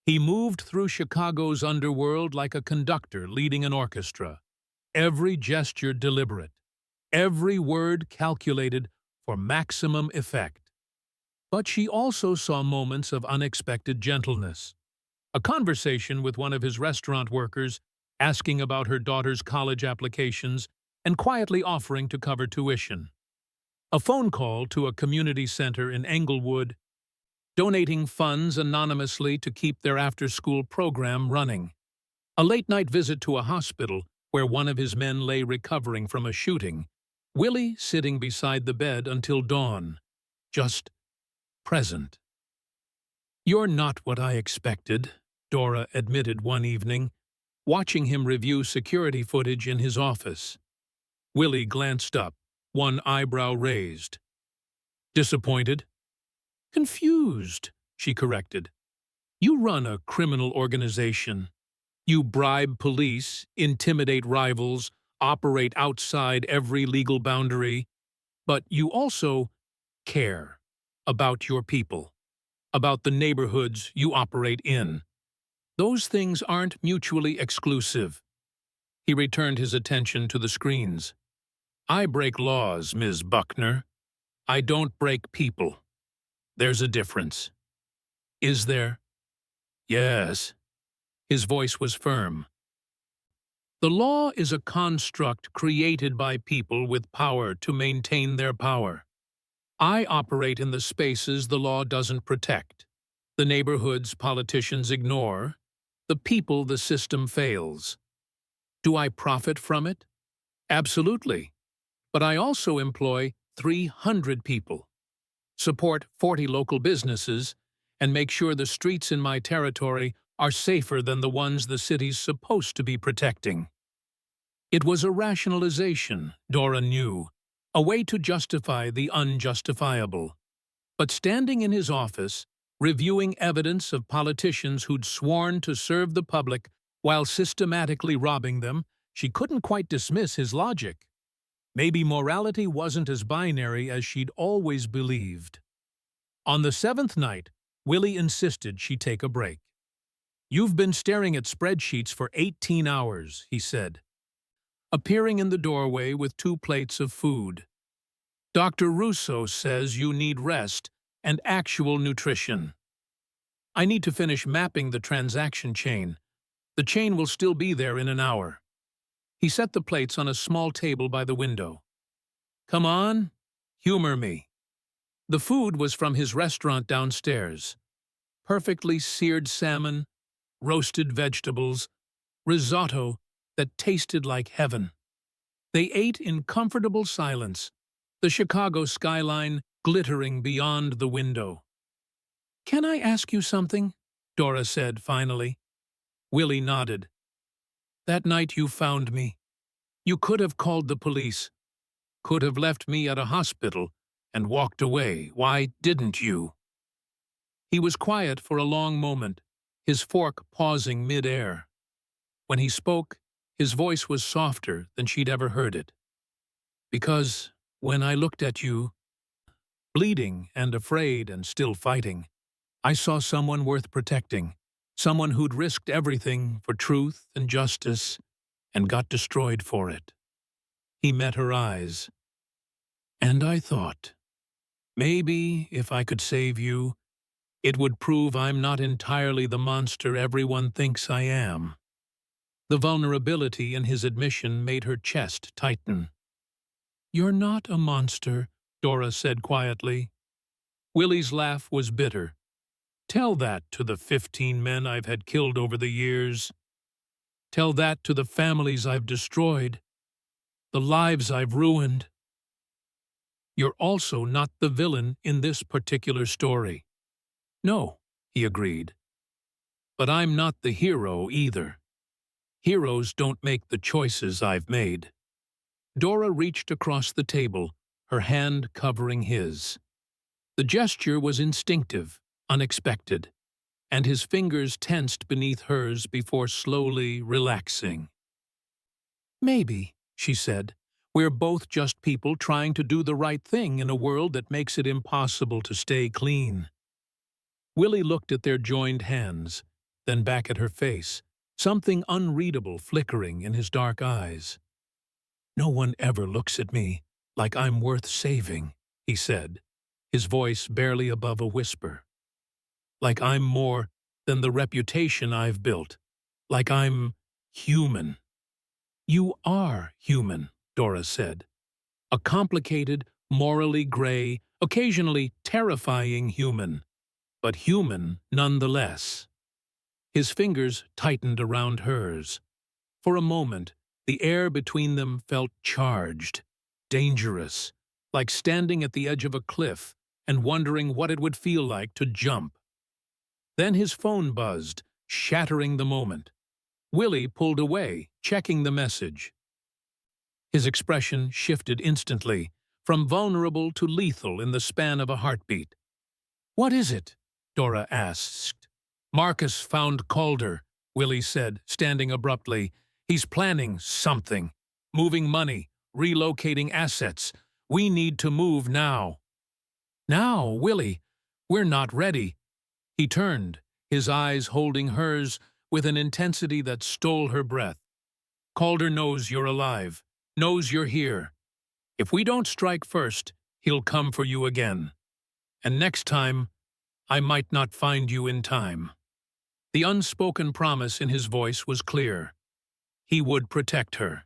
Speaker 1: He moved through Chicago's underworld like a conductor leading an orchestra, every gesture deliberate, every word calculated for maximum effect. But she also saw moments of unexpected gentleness. A conversation with one of his restaurant workers, asking about her daughter's college applications and quietly offering to cover tuition. A phone call to a community center in Englewood, donating funds anonymously to keep their after-school program running. A late-night visit to a hospital where one of his men lay recovering from a shooting. Willie sitting beside the bed until dawn, just present. "You're not what I expected," Dora admitted one evening, watching him review security footage in his office. Willie glanced up, one eyebrow raised. "Disappointed?" "Confused," she corrected. "You run a criminal organization. You bribe police, intimidate rivals, operate outside every legal boundary, but you also care about your people, about the neighborhoods you operate in. Those things aren't mutually exclusive." He returned his attention to the screens. "I break laws, Ms. Buckner. I don't break people. There's a difference." "Is there?" "Yes." His voice was firm. "The law is a construct created by people with power to maintain their power. I operate in the spaces the law doesn't protect, the neighborhoods politicians ignore, the people the system fails. Do I profit from it? Absolutely. But I also employ 300 people, support 40 local businesses, and make sure the streets in my territory are safer than the ones the city's supposed to be protecting." It was a rationalization, Dora knew, a way to justify the unjustifiable. But standing in his office, reviewing evidence of politicians who'd sworn to serve the public while systematically robbing them, she couldn't quite dismiss his logic. Maybe morality wasn't as binary as she'd always believed. On the 7th night, Willie insisted she take a break. "You've been staring at spreadsheets for 18 hours, he said, appearing in the doorway with 2 plates of food. "Dr. Russo says you need rest and actual nutrition. I need to finish mapping the transaction chain. The chain will still be there in an hour." He set the plates on a small table by the window. "Come on, humor me." The food was from his restaurant downstairs. Perfectly seared salmon, roasted vegetables, risotto that tasted like heaven. They ate in comfortable silence, the Chicago skyline glittering beyond the window. "Can I ask you something?" Dora said finally. Willie nodded. "That night you found me. You could have called the police, could have left me at a hospital and walked away. Why didn't you?" He was quiet for a long moment, his fork pausing mid-air. When he spoke, his voice was softer than she'd ever heard it. "Because when I looked at you, bleeding and afraid and still fighting, I saw someone worth protecting, someone who'd risked everything for truth and justice and got destroyed for it." He met her eyes. "And I thought, maybe if I could save you, it would prove I'm not entirely the monster everyone thinks I am." The vulnerability in his admission made her chest tighten. "You're not a monster," Dora said quietly. Willie's laugh was bitter. "Tell that to the 15 men I've had killed over the years. Tell that to the families I've destroyed, the lives I've ruined. You're also not the villain in this particular story." "No," he agreed. "But I'm not the hero either. Heroes don't make the choices I've made." Dora reached across the table, her hand covering his. The gesture was instinctive, unexpected, and his fingers tensed beneath hers before slowly relaxing. "Maybe," she said, "we're both just people trying to do the right thing in a world that makes it impossible to stay clean." Willie looked at their joined hands, then back at her face, something unreadable flickering in his dark eyes. "No one ever looks at me like I'm worth saving," he said, his voice barely above a whisper. "Like I'm more than the reputation I've built. Like I'm human." "You are human," Dora said. "A complicated, morally gray, occasionally terrifying human. but human nonetheless. His fingers tightened around hers. For a moment, the air between them felt charged, dangerous, like standing at the edge of a cliff and wondering what it would feel like to jump. Then his phone buzzed, shattering the moment. Willie pulled away, checking the message. His expression shifted instantly, from vulnerable to lethal in the span of a heartbeat. "What is it?" Dora asked. "Marcus found Calder," Willie said, standing abruptly. "He's planning something. Moving money, relocating assets. We need to move now." "Now, Willie, we're not ready." He turned, his eyes holding hers with an intensity that stole her breath. "Calder knows you're alive, knows you're here. If we don't strike first, he'll come for you again. And next time, I might not find you in time." The unspoken promise in his voice was clear. He would protect her,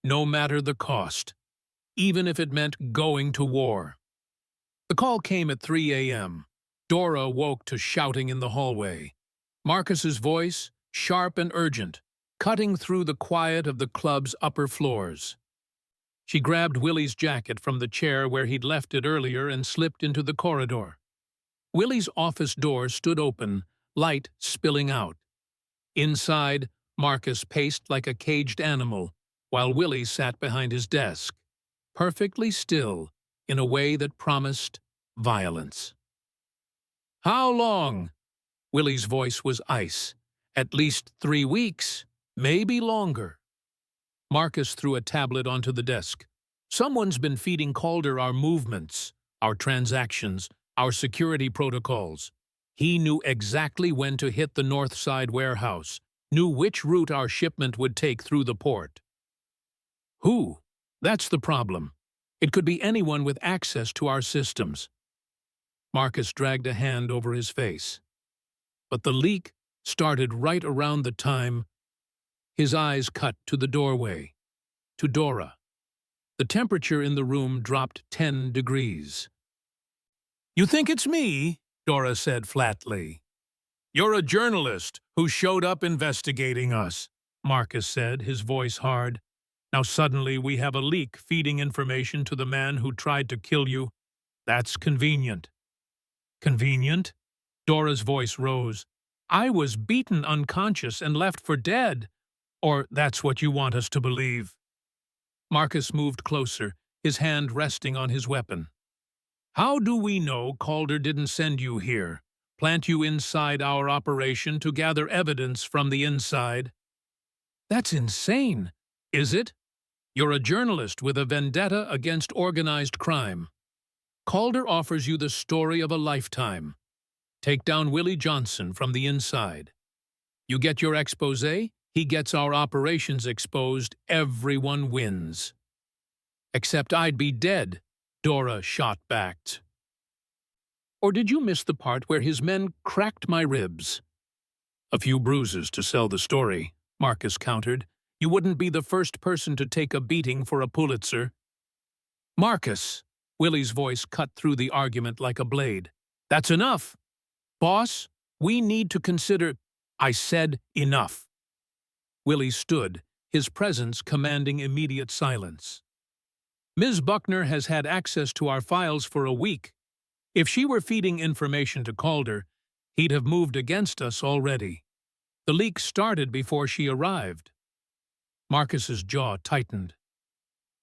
Speaker 1: no matter the cost, even if it meant going to war. The call came at 3 a.m. Dora woke to shouting in the hallway. Marcus's voice, sharp and urgent, cutting through the quiet of the club's upper floors. She grabbed Willie's jacket from the chair where he'd left it earlier and slipped into the corridor. Willie's office door stood open, light spilling out. Inside, Marcus paced like a caged animal, while Willie sat behind his desk, perfectly still, in a way that promised violence. "How long?" Willie's voice was ice. "At least 3 weeks, maybe longer." Marcus threw a tablet onto the desk. "Someone's been feeding Calder our movements, our transactions, our security protocols. He knew exactly when to hit the North Side warehouse, knew which route our shipment would take through the port." "Who? That's the problem. It could be anyone with access to our systems." Marcus dragged a hand over his face. "But the leak started right around the time—" His eyes cut to the doorway, to Dora. The temperature in the room dropped 10 degrees. "You think it's me?" Dora said flatly. "You're a journalist who showed up investigating us," Marcus said, his voice hard. "Now suddenly we have a leak feeding information to the man who tried to kill you. That's convenient." "Convenient?" Dora's voice rose. "I was beaten unconscious and left for dead. Or that's what you want us to believe." Marcus moved closer, his hand resting on his weapon. "How do we know Calder didn't send you here, plant you inside our operation to gather evidence from the inside?" "That's insane, is it? You're a journalist with a vendetta against organized crime. Calder offers you the story of a lifetime. Take down Willie Johnson from the inside. You get your exposé, he gets our operations exposed, everyone wins." "Except I'd be dead," Dora shot back. "Or did you miss the part where his men cracked my ribs?" "A few bruises to sell the story," Marcus countered. "You wouldn't be the first person to take a beating for a Pulitzer." "Marcus!" Willie's voice cut through the argument like a blade. "That's enough! Boss, we need to consider—" "I said enough." Willie stood, his presence commanding immediate silence. "Ms. Buckner has had access to our files for a week. If she were feeding information to Calder, he'd have moved against us already. The leak started before she arrived." Marcus's jaw tightened.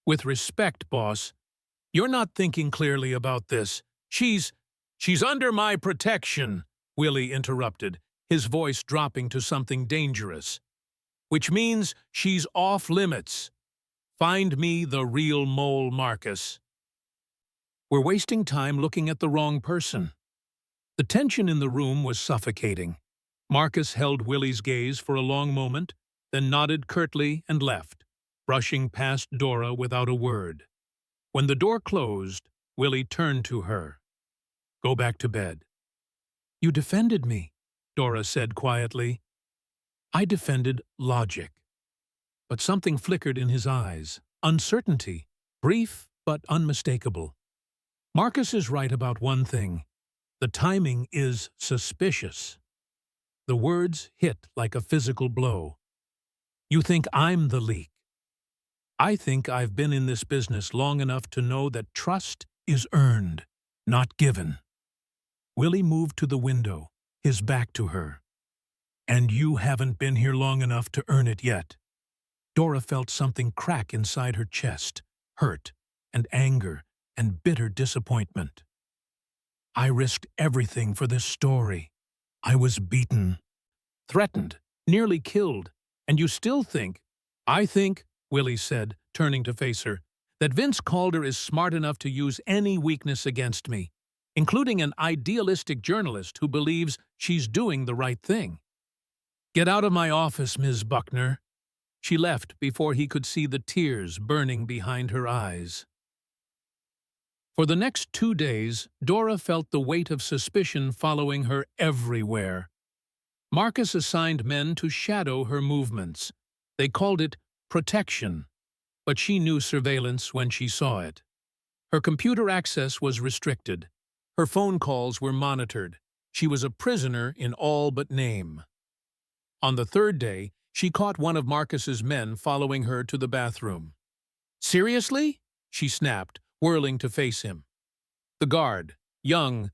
Speaker 1: "With respect, boss, you're not thinking clearly about this. She's under my protection," Willie interrupted, his voice dropping to something dangerous. "Which means she's off limits. Find me the real mole, Marcus." "We're wasting time looking at the wrong person." The tension in the room was suffocating. Marcus held Willie's gaze for a long moment, then nodded curtly and left, brushing past Dora without a word. When the door closed, Willie turned to her. "Go back to bed." "You defended me," Dora said quietly. "I defended logic." But something flickered in his eyes. Uncertainty, brief but unmistakable. Marcus is right about one thing. The timing is suspicious. The words hit like a physical blow. You think I'm the leak. I think I've been in this business long enough to know that trust is earned, not given. Willie moved to the window, his back to her. And you haven't been here long enough to earn it yet. Dora felt something crack inside her chest, hurt and anger and bitter disappointment. I risked everything for this story. I was beaten, threatened, nearly killed, and you still think— I think, Willie said, turning to face her, that Vince Calder is smart enough to use any weakness against me, including an idealistic journalist who believes she's doing the right thing. Get out of my office, Ms. Buckner. She left before he could see the tears burning behind her eyes. For the next 2 days, Dora felt the weight of suspicion following her everywhere. Marcus assigned men to shadow her movements. They called it protection, but she knew surveillance when she saw it. Her computer access was restricted. Her phone calls were monitored. She was a prisoner in all but name. On the 3rd day, she caught one of Marcus's men following her to the bathroom. Seriously? She snapped, whirling to face him. The guard, young,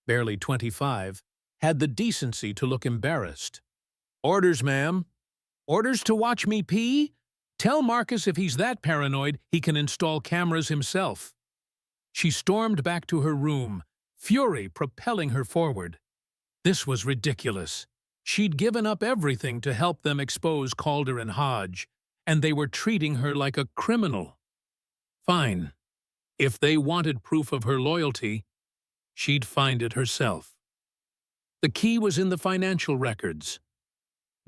Speaker 1: barely 25, had the decency to look embarrassed. Orders, ma'am. Orders to watch me pee? Tell Marcus if he's that paranoid, he can install cameras himself. She stormed back to her room, fury propelling her forward. This was ridiculous. She'd given up everything to help them expose Calder and Hodge, and they were treating her like a criminal. Fine. If they wanted proof of her loyalty, she'd find it herself. The key was in the financial records.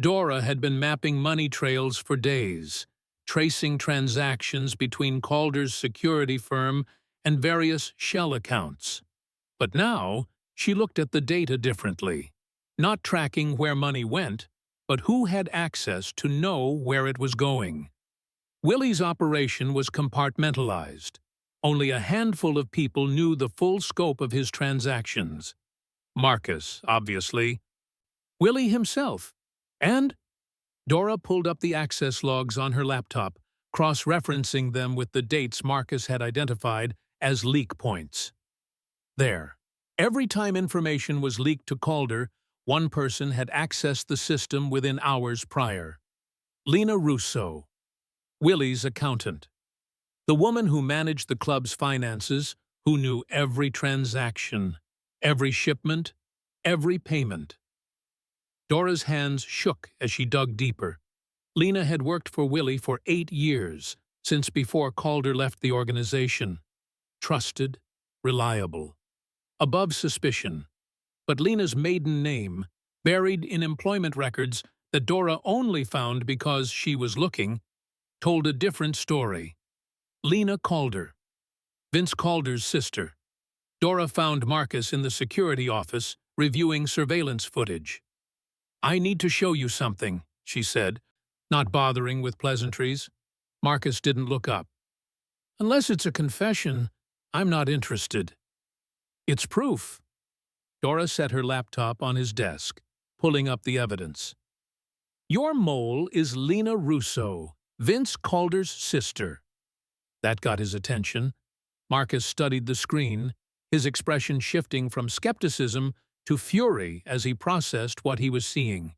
Speaker 1: Dora had been mapping money trails for days, tracing transactions between Calder's security firm and various shell accounts. But now, she looked at the data differently, not tracking where money went, but who had access to know where it was going. Willie's operation was compartmentalized. Only a handful of people knew the full scope of his transactions. Marcus, obviously. Willie himself. And Dora pulled up the access logs on her laptop, cross-referencing them with the dates Marcus had identified as leak points. There. Every time information was leaked to Calder, one person had accessed the system within hours prior. Lena Russo, Willie's accountant. The woman who managed the club's finances, who knew every transaction, every shipment, every payment. Dora's hands shook as she dug deeper. Lena had worked for Willie for 8 years, since before Calder left the organization. Trusted, reliable, above suspicion. But Lena's maiden name, buried in employment records that Dora only found because she was looking, told a different story. Lena Calder, Vince Calder's sister. Dora found Marcus in the security office, reviewing surveillance footage. I need to show you something, she said, not bothering with pleasantries. Marcus didn't look up. Unless it's a confession, I'm not interested. It's proof. Dora set her laptop on his desk, pulling up the evidence. Your mole is Lena Russo, Vince Calder's sister. That got his attention. Marcus studied the screen, his expression shifting from skepticism to fury as he processed what he was seeing.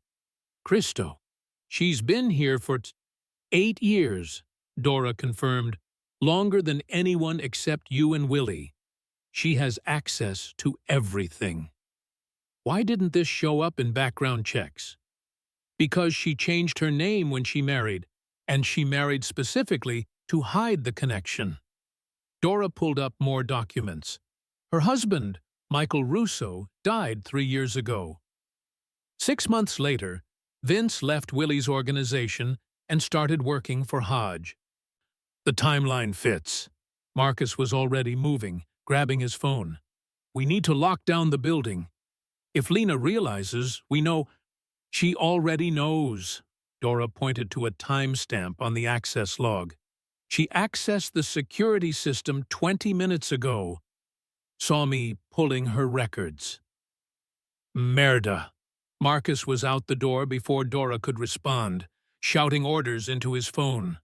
Speaker 1: Christo, she's been here for 8 years, Dora confirmed, longer than anyone except you and Willie. She has access to everything. Why didn't this show up in background checks? Because she changed her name when she married, and she married specifically to hide the connection. Dora pulled up more documents. Her husband, Michael Russo, died 3 years ago. 6 months later, Vince left Willie's organization and started working for Hodge. The timeline fits. Marcus was already moving, grabbing his phone. We need to lock down the building. If Lena realizes, we know— She already knows. Dora pointed to a timestamp on the access log. She accessed the security system 20 minutes ago. Saw me pulling her records. Merda. Marcus was out the door before Dora could respond, shouting orders into his phone.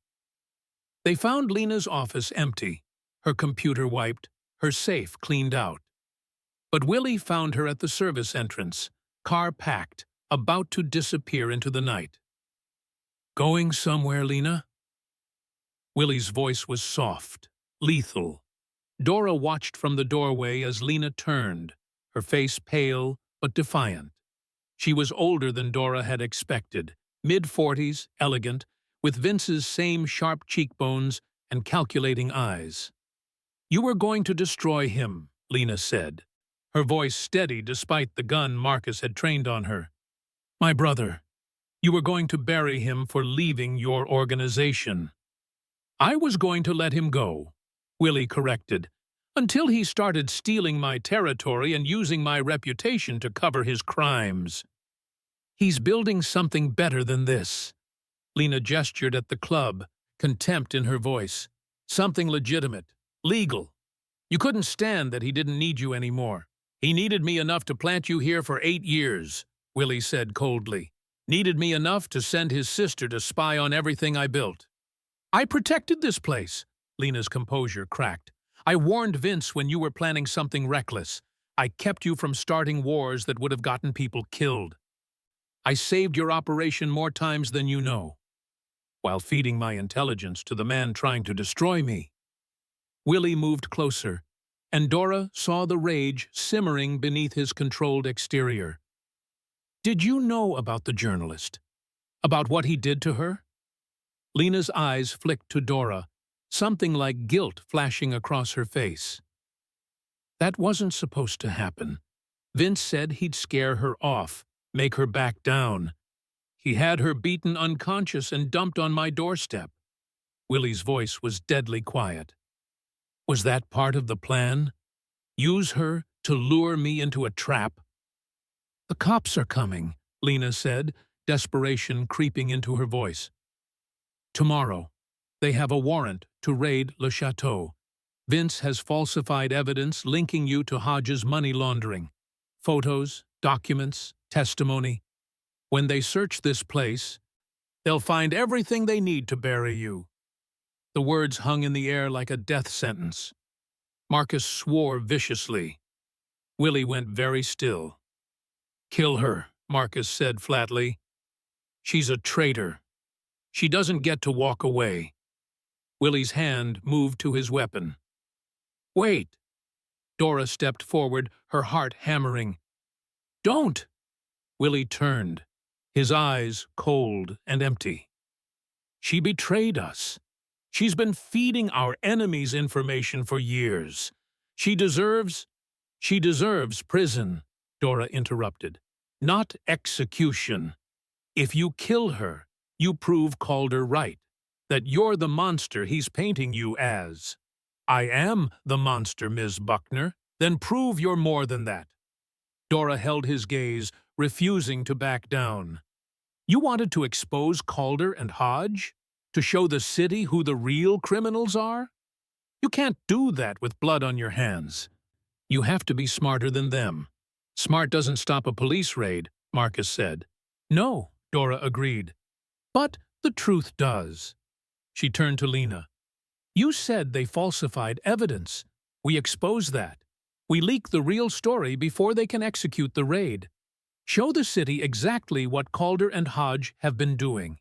Speaker 1: They found Lena's office empty, her computer wiped, her safe cleaned out. But Willie found her at the service entrance, car packed, about to disappear into the night. "Going somewhere, Lena?" Willie's voice was soft, lethal. Dora watched from the doorway as Lena turned, her face pale but defiant. She was older than Dora had expected, mid-40s, elegant, with Vince's same sharp cheekbones and calculating eyes. "You were going to destroy him," Lena said, her voice steady despite the gun Marcus had trained on her. "My brother. You were going to bury him for leaving your organization." "I was going to let him go," Willie corrected, "until he started stealing my territory and using my reputation to cover his crimes." "He's building something better than this." Lena gestured at the club, contempt in her voice. "Something legitimate, legal. You couldn't stand that he didn't need you anymore." "He needed me enough to plant you here for 8 years, Willie said coldly. "Needed me enough to send his sister to spy on everything I built." "I protected this place," Lena's composure cracked. "I warned Vince when you were planning something reckless. I kept you from starting wars that would have gotten people killed. I saved your operation more times than you know, while feeding my intelligence to the man trying to destroy me." Willie moved closer, and Dora saw the rage simmering beneath his controlled exterior. "Did you know about the journalist? About what he did to her?" Lena's eyes flicked to Dora, something like guilt flashing across her face. "That wasn't supposed to happen. Vince said he'd scare her off, make her back down. He had her beaten unconscious and dumped on my doorstep." Willie's voice was deadly quiet. "Was that part of the plan? Use her to lure me into a trap?" "The cops are coming," Lena said, desperation creeping into her voice. "Tomorrow. They have a warrant to raid Le Chateau. Vince has falsified evidence linking you to Hodge's money laundering. Photos, documents, testimony. When they search this place, they'll find everything they need to bury you." The words hung in the air like a death sentence. Marcus swore viciously. Willie went very still. "Kill her," Marcus said flatly. "She's a traitor. She doesn't get to walk away." Willie's hand moved to his weapon. "Wait." Dora stepped forward, her heart hammering. "Don't." Willie turned, his eyes cold and empty. "She betrayed us. She's been feeding our enemies information for years. She deserves prison," Dora interrupted. "Not execution. If you kill her, you prove Calder right, that you're the monster he's painting you as." "I am the monster, Ms. Buckner. Then prove you're more than that." Dora held his gaze, refusing to back down. "You wanted to expose Calder and Hodge? To show the city who the real criminals are? You can't do that with blood on your hands. You have to be smarter than them." "Smart doesn't stop a police raid," Marcus said. "No," Dora agreed. "But the truth does." She turned to Lena. "You said they falsified evidence. We expose that. We leak the real story before they can execute the raid. Show the city exactly what Calder and Hodge have been doing,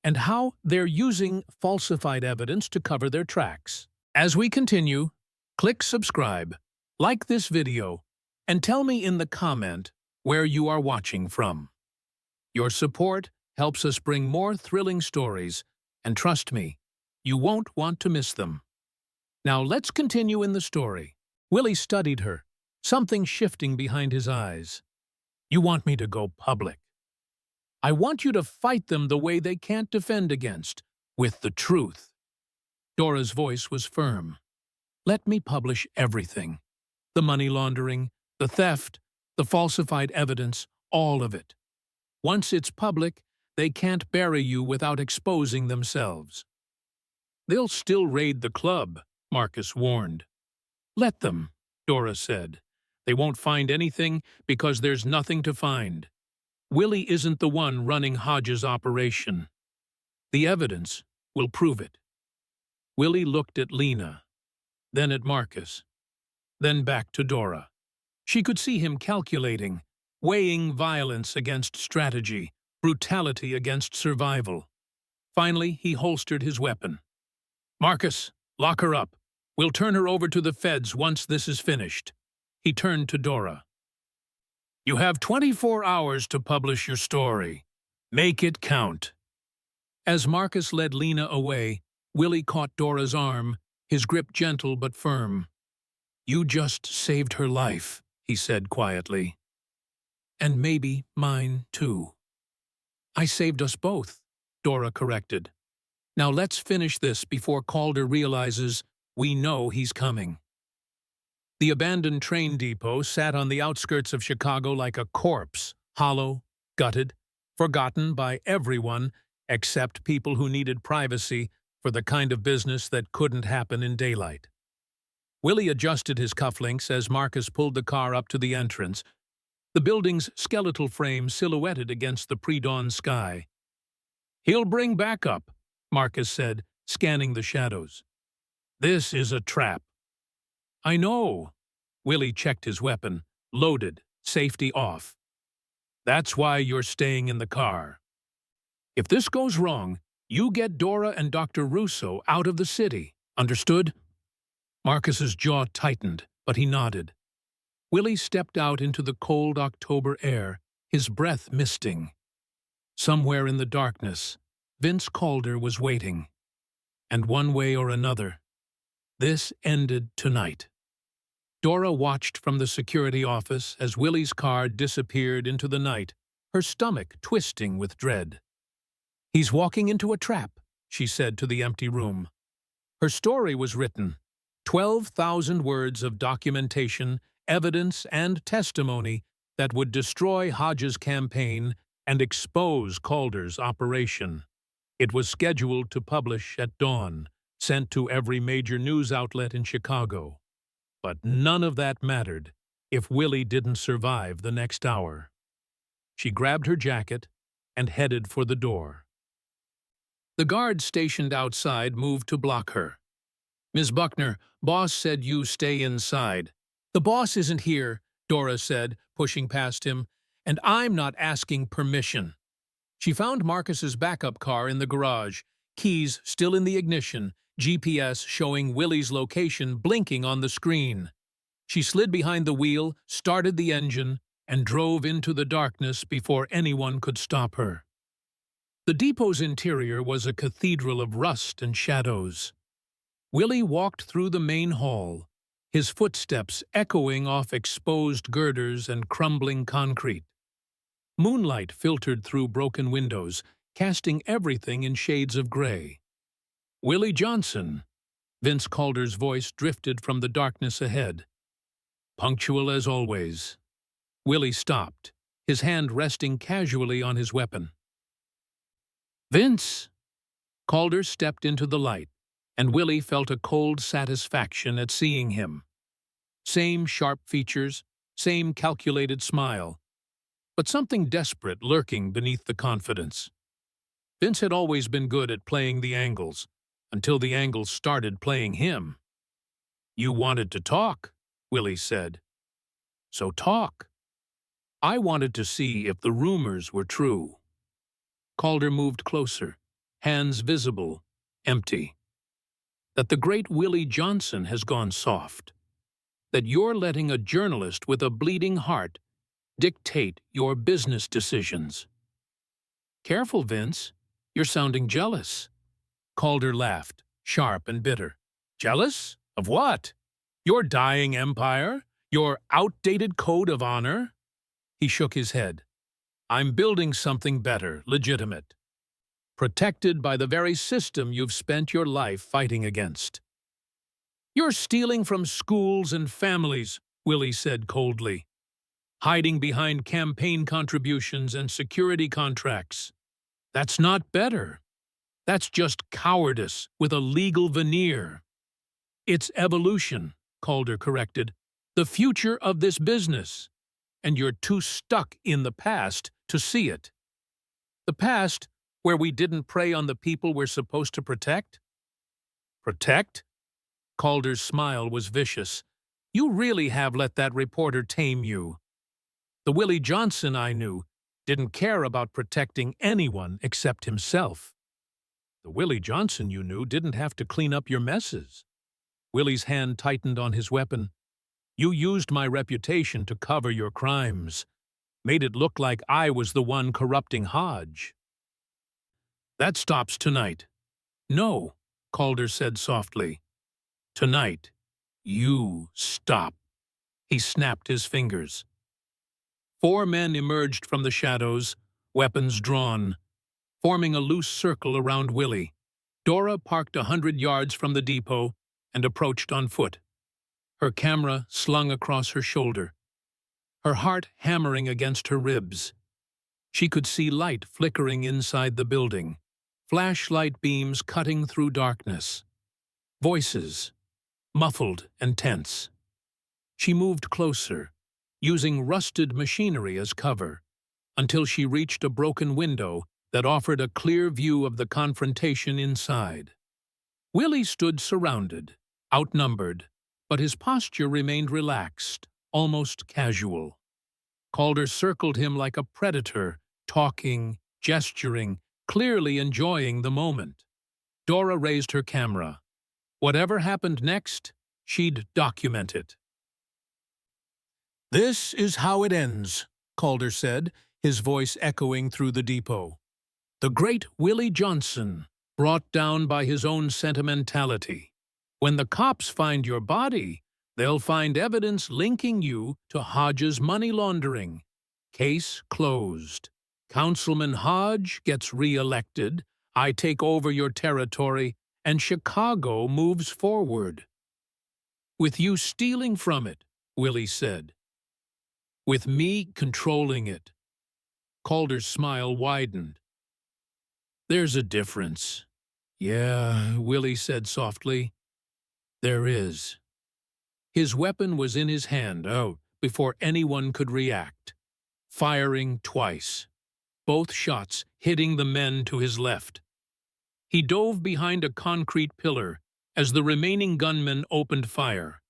Speaker 1: and how they're using falsified evidence to cover their tracks." As we continue, click subscribe, like this video, and tell me in the comment where you are watching from. Your support helps us bring more thrilling stories, and trust me, you won't want to miss them. Now let's continue in the story. Willie studied her, something shifting behind his eyes. "You want me to go public. I want you to fight them the way they can't defend against, with the truth." Dora's voice was firm. "Let me publish everything. The money laundering, the theft, the falsified evidence, all of it. Once it's public, they can't bury you without exposing themselves." "They'll still raid the club," Marcus warned. "Let them," Dora said. They won't find anything because there's nothing to find. Willie isn't the one running Hodges' operation. The evidence will prove it. Willie looked at Lena, then at Marcus, then back to Dora. She could see him calculating, weighing violence against strategy, brutality against survival. Finally, he holstered his weapon. "Marcus, lock her up. We'll turn her over to the feds once this is finished." He turned to Dora. "You have 24 hours to publish your story. Make it count." As Marcus led Lena away, Willie caught Dora's arm, his grip gentle but firm. "You just saved her life," he said quietly. "And maybe mine, too." "I saved us both," Dora corrected. "Now let's finish this before Calder realizes we know he's coming." The abandoned train depot sat on the outskirts of Chicago like a corpse, hollow, gutted, forgotten by everyone except people who needed privacy for the kind of business that couldn't happen in daylight. Willie adjusted his cufflinks as Marcus pulled the car up to the entrance, the building's skeletal frame silhouetted against the pre-dawn sky. "He'll bring backup," Marcus said, scanning the shadows. "This is a trap." "I know." Willie checked his weapon, loaded, safety off. "That's why you're staying in the car. If this goes wrong, you get Dora and Dr. Russo out of the city. Understood?" Marcus's jaw tightened, but he nodded. Willie stepped out into the cold October air, his breath misting. Somewhere in the darkness, Vince Calder was waiting. And one way or another, this ended tonight. Dora watched from the security office as Willie's car disappeared into the night, her stomach twisting with dread. "He's walking into a trap," she said to the empty room. Her story was written. 12,000 words of documentation, evidence, and testimony that would destroy Hodges' campaign and expose Calder's operation. It was scheduled to publish at dawn, sent to every major news outlet in Chicago. But none of that mattered if Willie didn't survive the next hour. She grabbed her jacket and headed for the door. The guard stationed outside moved to block her. "Ms. Buckner, boss said you stay inside." "The boss isn't here," Dora said, pushing past him, "and I'm not asking permission." She found Marcus's backup car in the garage, keys still in the ignition, GPS showing Willie's location blinking on the screen. She slid behind the wheel, started the engine, and drove into the darkness before anyone could stop her. The depot's interior was a cathedral of rust and shadows. Willie walked through the main hall, his footsteps echoing off exposed girders and crumbling concrete. Moonlight filtered through broken windows, casting everything in shades of gray. "Willie Johnson," Vince Calder's voice drifted from the darkness ahead. "Punctual as always." Willie stopped, his hand resting casually on his weapon. "Vince!" Calder stepped into the light, and Willie felt a cold satisfaction at seeing him. Same sharp features, same calculated smile, but something desperate lurking beneath the confidence. Vince had always been good at playing the angles, until the angles started playing him. "You wanted to talk," Willie said. "So talk." "I wanted to see if the rumors were true." Calder moved closer, hands visible, empty. "That the great Willie Johnson has gone soft. That you're letting a journalist with a bleeding heart dictate your business decisions." "Careful, Vince. You're sounding jealous." Calder laughed, sharp and bitter. "Jealous? Of what? Your dying empire? Your outdated code of honor?" He shook his head. "I'm building something better, legitimate. Protected by the very system you've spent your life fighting against." "You're stealing from schools and families," Willie said coldly. "Hiding behind campaign contributions and security contracts. That's not better. That's just cowardice with a legal veneer." "It's evolution," Calder corrected. The future of this business, and you're too stuck in the past to see it. The past where we didn't prey on the people we're supposed to protect? Protect? Calder's smile was vicious. You really have let that reporter tame you. The Willie Johnson I knew didn't care about protecting anyone except himself. The Willie Johnson you knew didn't have to clean up your messes. Willie's hand tightened on his weapon. You used my reputation to cover your crimes, made it look like I was the one corrupting Hodge. That stops tonight. No, Calder said softly. Tonight, you stop. He snapped his fingers. 4 men emerged from the shadows, weapons drawn, forming a loose circle around Willie. Dora parked 100 yards from the depot and approached on foot, her camera slung across her shoulder, her heart hammering against her ribs. She could see light flickering inside the building, flashlight beams cutting through darkness. Voices, muffled and tense. She moved closer, using rusted machinery as cover, until she reached a broken window that offered a clear view of the confrontation inside. Willie stood surrounded, outnumbered, but his posture remained relaxed, almost casual. Calder circled him like a predator, talking, gesturing, clearly enjoying the moment. Dora raised her camera. Whatever happened next, she'd document it. This is how it ends, Calder said, his voice echoing through the depot. The great Willie Johnson, brought down by his own sentimentality. When the cops find your body, they'll find evidence linking you to Hodge's money laundering. Case closed. Councilman Hodge gets re-elected, I take over your territory, and Chicago moves forward. With you stealing from it, Willie said. With me controlling it. Calder's smile widened. There's a difference. Yeah, Willie said softly. There is. His weapon was in his hand, out, before anyone could react, firing twice, both shots hitting the men to his left. He dove behind a concrete pillar as the remaining gunmen opened fire,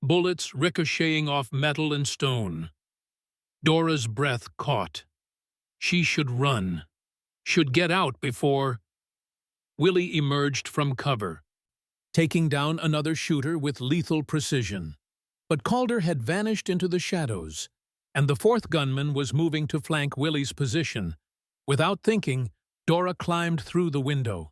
Speaker 1: bullets ricocheting off metal and stone. Dora's breath caught. She should run, should get out before... Willie emerged from cover, taking down another shooter with lethal precision. But Calder had vanished into the shadows, and the 4th gunman was moving to flank Willie's position. Without thinking, Dora climbed through the window.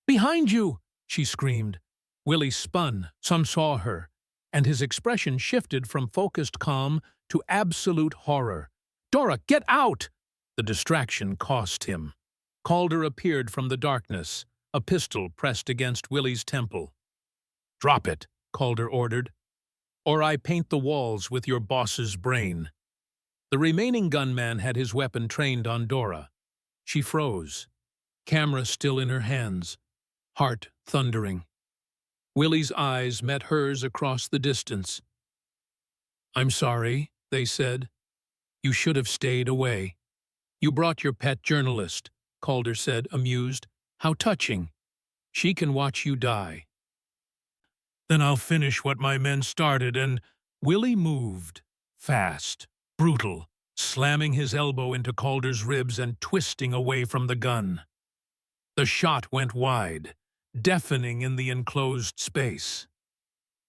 Speaker 1: "Behind you!" she screamed. Willie spun, some saw her, and his expression shifted from focused calm to absolute horror. "Dora, get out!" The distraction cost him. Calder appeared from the darkness, a pistol pressed against Willie's temple. "Drop it," Calder ordered, "or I paint the walls with your boss's brain." The remaining gunman had his weapon trained on Dora. She froze, camera still in her hands, heart thundering. Willie's eyes met hers across the distance. "I'm sorry," they said. "You should have stayed away." "You brought your pet journalist," Calder said, amused. "How touching. She can watch you die." "Then I'll finish what my men started," and Willie moved, fast, brutal, slamming his elbow into Calder's ribs and twisting away from the gun. The shot went wide, deafening in the enclosed space.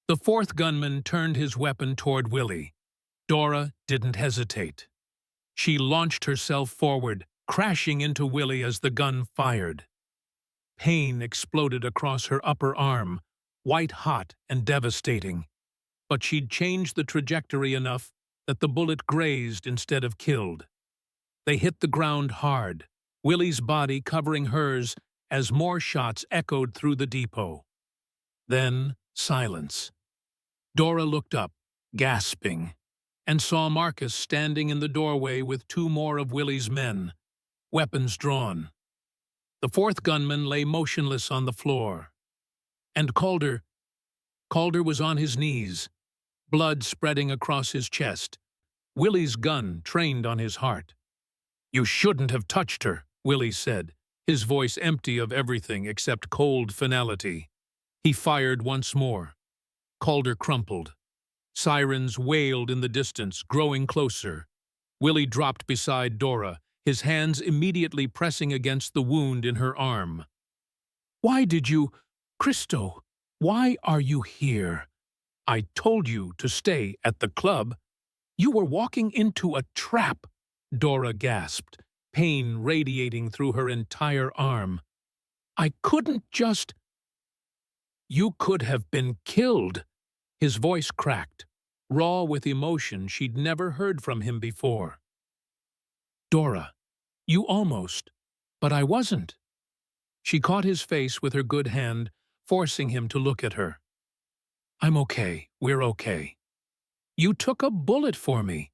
Speaker 1: The 4th gunman turned his weapon toward Willie. Dora didn't hesitate. She launched herself forward, crashing into Willie as the gun fired. Pain exploded across her upper arm, white-hot and devastating. But she'd changed the trajectory enough that the bullet grazed instead of killed. They hit the ground hard, Willie's body covering hers as more shots echoed through the depot. Then silence. Dora looked up, gasping, and saw Marcus standing in the doorway with 2 more of Willie's men, weapons drawn. The 4th gunman lay motionless on the floor. And Calder was on his knees, blood spreading across his chest. Willie's gun trained on his heart. "You shouldn't have touched her," Willie said, his voice empty of everything except cold finality. He fired once more. Calder crumpled. Sirens wailed in the distance, growing closer. Willie dropped beside Dora, his hands immediately pressing against the wound in her arm. "Why did you... Christo, why are you here? I told you to stay at the club. You were walking into a trap," Dora gasped, pain radiating through her entire arm. "I couldn't just..." "You could have been killed." His voice cracked, raw with emotion she'd never heard from him before. "Dora, you almost, but I wasn't." She caught his face with her good hand, forcing him to look at her. "I'm okay, we're okay. You took a bullet for me."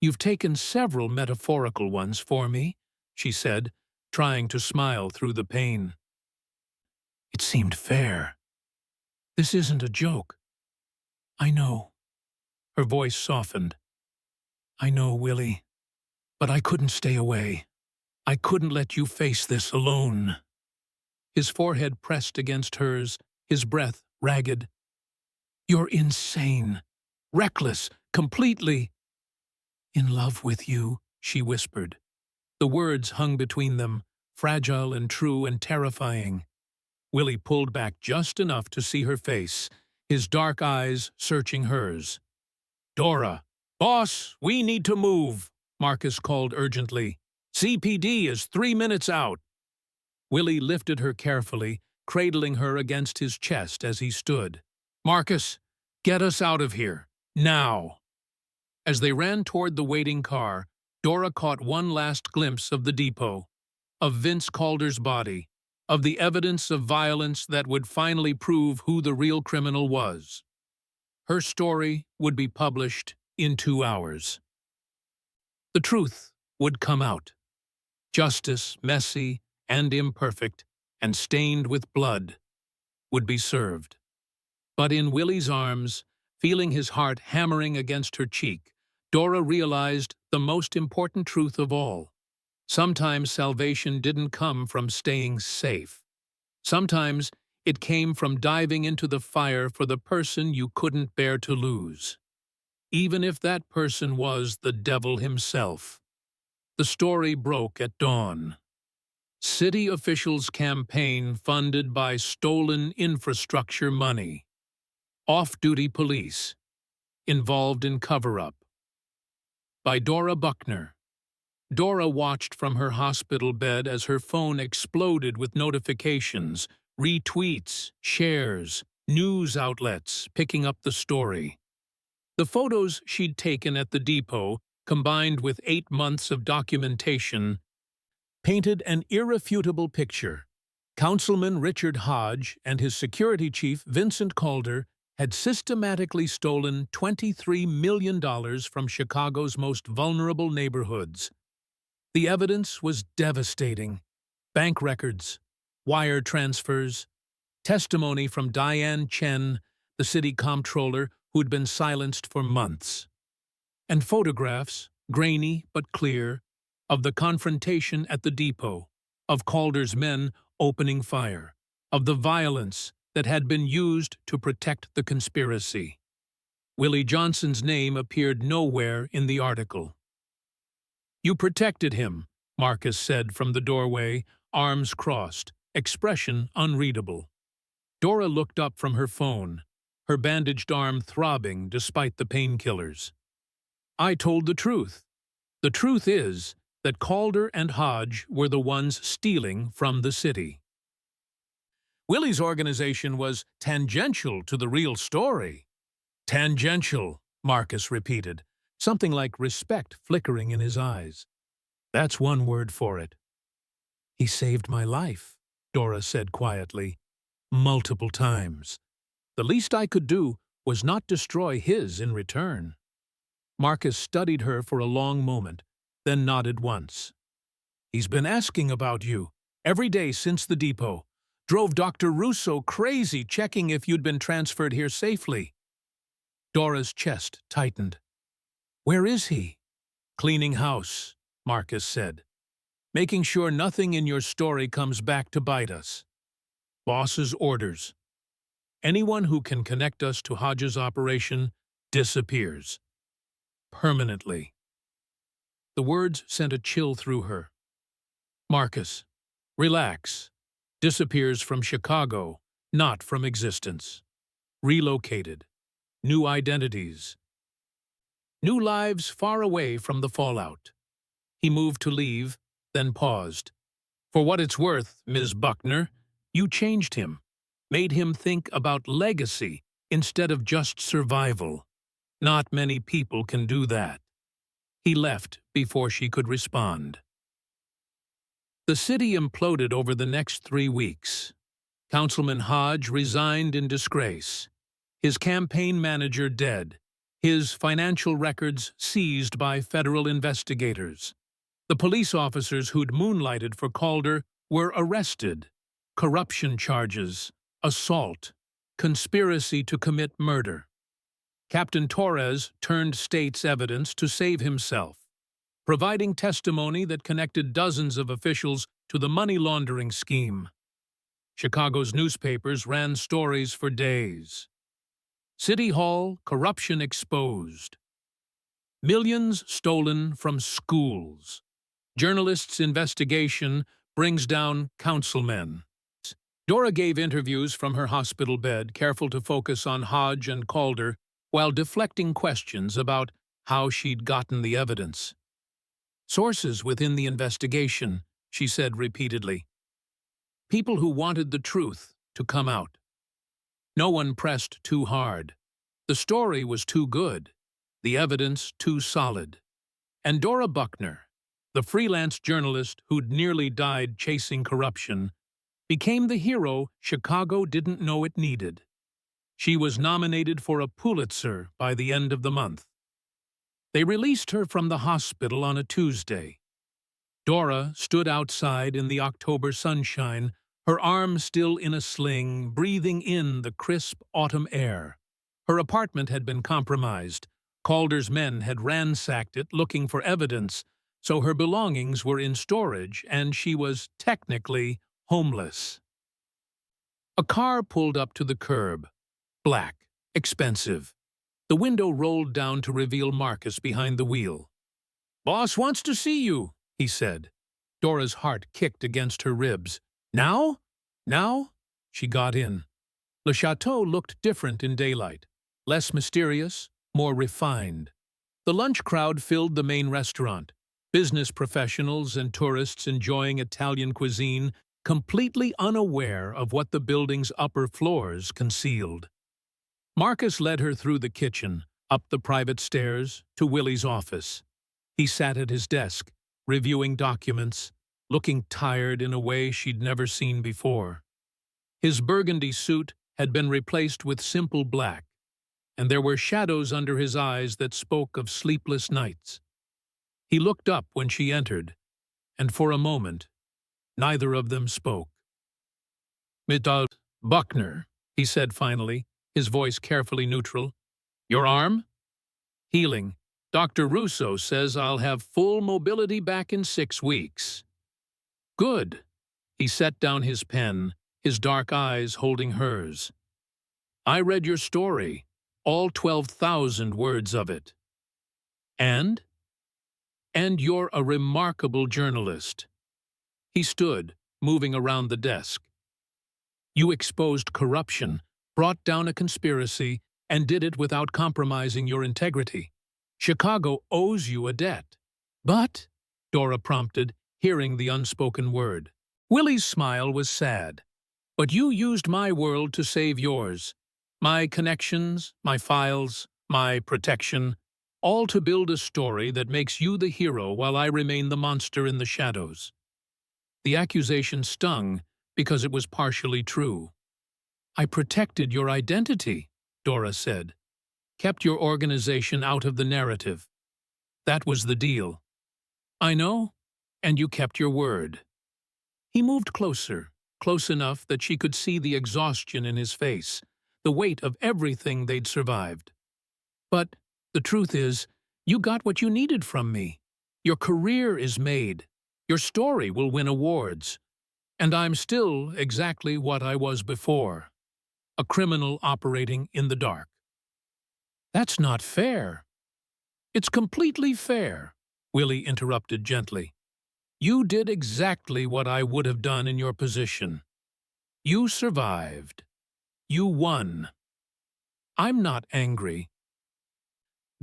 Speaker 1: "You've taken several metaphorical ones for me," she said, trying to smile through the pain. "It seemed fair. This isn't a joke." "I know." Her voice softened. "I know, Willie. But I couldn't stay away. I couldn't let you face this alone." His forehead pressed against hers, his breath ragged. "You're insane. Reckless. Completely." "In love with you," she whispered. The words hung between them, fragile and true and terrifying. Willie pulled back just enough to see her face, his dark eyes searching hers. "Dora!" "Boss, we need to move," Marcus called urgently. "CPD is 3 minutes out." Willie lifted her carefully, cradling her against his chest as he stood. "Marcus, get us out of here. Now!" As they ran toward the waiting car, Dora caught one last glimpse of the depot, of Vince Calder's body, of the evidence of violence that would finally prove who the real criminal was. Her story would be published in 2 hours. The truth would come out. Justice, messy and imperfect, and stained with blood, would be served. But in Willie's arms, feeling his heart hammering against her cheek, Dora realized the most important truth of all. Sometimes salvation didn't come from staying safe. Sometimes it came from diving into the fire for the person you couldn't bear to lose, even if that person was the devil himself. The story broke at dawn. City officials' campaign funded by stolen infrastructure money. Off-duty police involved in cover-up. By Dora Buckner. Dora watched from her hospital bed as her phone exploded with notifications, retweets, shares, news outlets picking up the story. The photos she'd taken at the depot, combined with 8 months of documentation, painted an irrefutable picture. Councilman Richard Hodge and his security chief Vincent Calder had systematically stolen $23 million from Chicago's most vulnerable neighborhoods. The evidence was devastating. Bank records, wire transfers, testimony from Diane Chen, the city comptroller who'd been silenced for months, and photographs, grainy but clear, of the confrontation at the depot, of Calder's men opening fire, of the violence that had been used to protect the conspiracy. Willie Johnson's name appeared nowhere in the article. "You protected him," Marcus said from the doorway, arms crossed, expression unreadable. Dora looked up from her phone, her bandaged arm throbbing despite the painkillers. "I told the truth. The truth is that Calder and Hodge were the ones stealing from the city." Willie's organization was tangential to the real story. "Tangential," Marcus repeated, something like respect flickering in his eyes. "That's one word for it." "He saved my life," Dora said quietly, "multiple times. The least I could do was not destroy his in return." Marcus studied her for a long moment, then nodded once. "He's been asking about you, every day since the depot. Drove Dr. Russo crazy checking if you'd been transferred here safely." Dora's chest tightened. "Where is he?" "Cleaning house," Marcus said. "Making sure nothing in your story comes back to bite us. Boss's orders. Anyone who can connect us to Hodge's operation disappears. Permanently." The words sent a chill through her. "Marcus, relax. Disappears from Chicago, not from existence. Relocated. New identities. New lives far away from the fallout." He moved to leave, then paused. "For what it's worth, Ms. Buckner, you changed him. Made him think about legacy instead of just survival. Not many people can do that." He left before she could respond. The city imploded over the next 3 weeks. Councilman Hodge resigned in disgrace. His campaign manager dead. His financial records seized by federal investigators. The police officers who'd moonlighted for Calder were arrested. Corruption charges, assault, conspiracy to commit murder. Captain Torres turned state's evidence to save himself, providing testimony that connected dozens of officials to the money laundering scheme. Chicago's newspapers ran stories for days. City Hall, corruption exposed. Millions stolen from schools. Journalists' investigation brings down councilmen. Dora gave interviews from her hospital bed, careful to focus on Hodge and Calder, while deflecting questions about how she'd gotten the evidence. "Sources within the investigation," she said repeatedly. "People who wanted the truth to come out. No one pressed too hard. The story was too good, the evidence too solid." And Dora Buckner, the freelance journalist who'd nearly died chasing corruption, became the hero Chicago didn't know it needed. She was nominated for a Pulitzer by the end of the month. They released her from the hospital on a Tuesday. Dora stood outside in the October sunshine, her arm still in a sling, breathing in the crisp autumn air. Her apartment had been compromised. Calder's men had ransacked it looking for evidence, so her belongings were in storage and she was technically homeless. A car pulled up to the curb. Black, expensive. The window rolled down to reveal Marcus behind the wheel. "Boss wants to see you," he said. Dora's heart kicked against her ribs. "Now? Now?" She got in. Le Chateau looked different in daylight, less mysterious, more refined. The lunch crowd filled the main restaurant, business professionals and tourists enjoying Italian cuisine, completely unaware of what the building's upper floors concealed. Marcus led her through the kitchen, up the private stairs, to Willie's office. He sat at his desk, reviewing documents, looking tired in a way she'd never seen before. His burgundy suit had been replaced with simple black, and there were shadows under his eyes that spoke of sleepless nights. He looked up when she entered, and for a moment, neither of them spoke. "Mr. Buckner," he said finally, his voice carefully neutral. "Your arm?" "Healing. Dr. Russo says I'll have full mobility back in 6 weeks." "Good." He set down his pen, his dark eyes holding hers. "I read your story, all 12,000 words of it. And? And you're a remarkable journalist." He stood, moving around the desk. "You exposed corruption, brought down a conspiracy, and did it without compromising your integrity. Chicago owes you a debt." "But," Dora prompted, hearing the unspoken word. Willie's smile was sad. "But you used my world to save yours. My connections, my files, my protection, all to build a story that makes you the hero while I remain the monster in the shadows." The accusation stung because it was partially true. "I protected your identity," Dora said. "Kept your organization out of the narrative. That was the deal." "I know, and you kept your word." He moved closer, close enough that she could see the exhaustion in his face, the weight of everything they'd survived. But the truth is, you got what you needed from me. Your career is made. Your story will win awards. And I'm still exactly what I was before, a criminal operating in the dark. That's not fair. It's completely fair, Willie interrupted gently. You did exactly what I would have done in your position. You survived. You won. I'm not angry.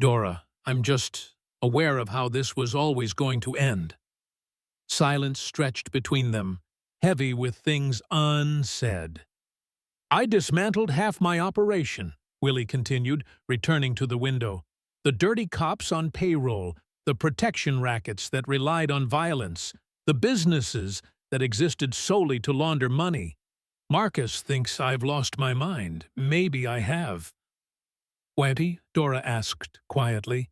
Speaker 1: Dora, I'm just aware of how this was always going to end. Silence stretched between them, heavy with things unsaid. I dismantled half my operation, Willie continued, returning to the window. The dirty cops on payroll, the protection rackets that relied on violence, the businesses that existed solely to launder money. Marcus thinks I've lost my mind. Maybe I have. Why, Dora asked quietly.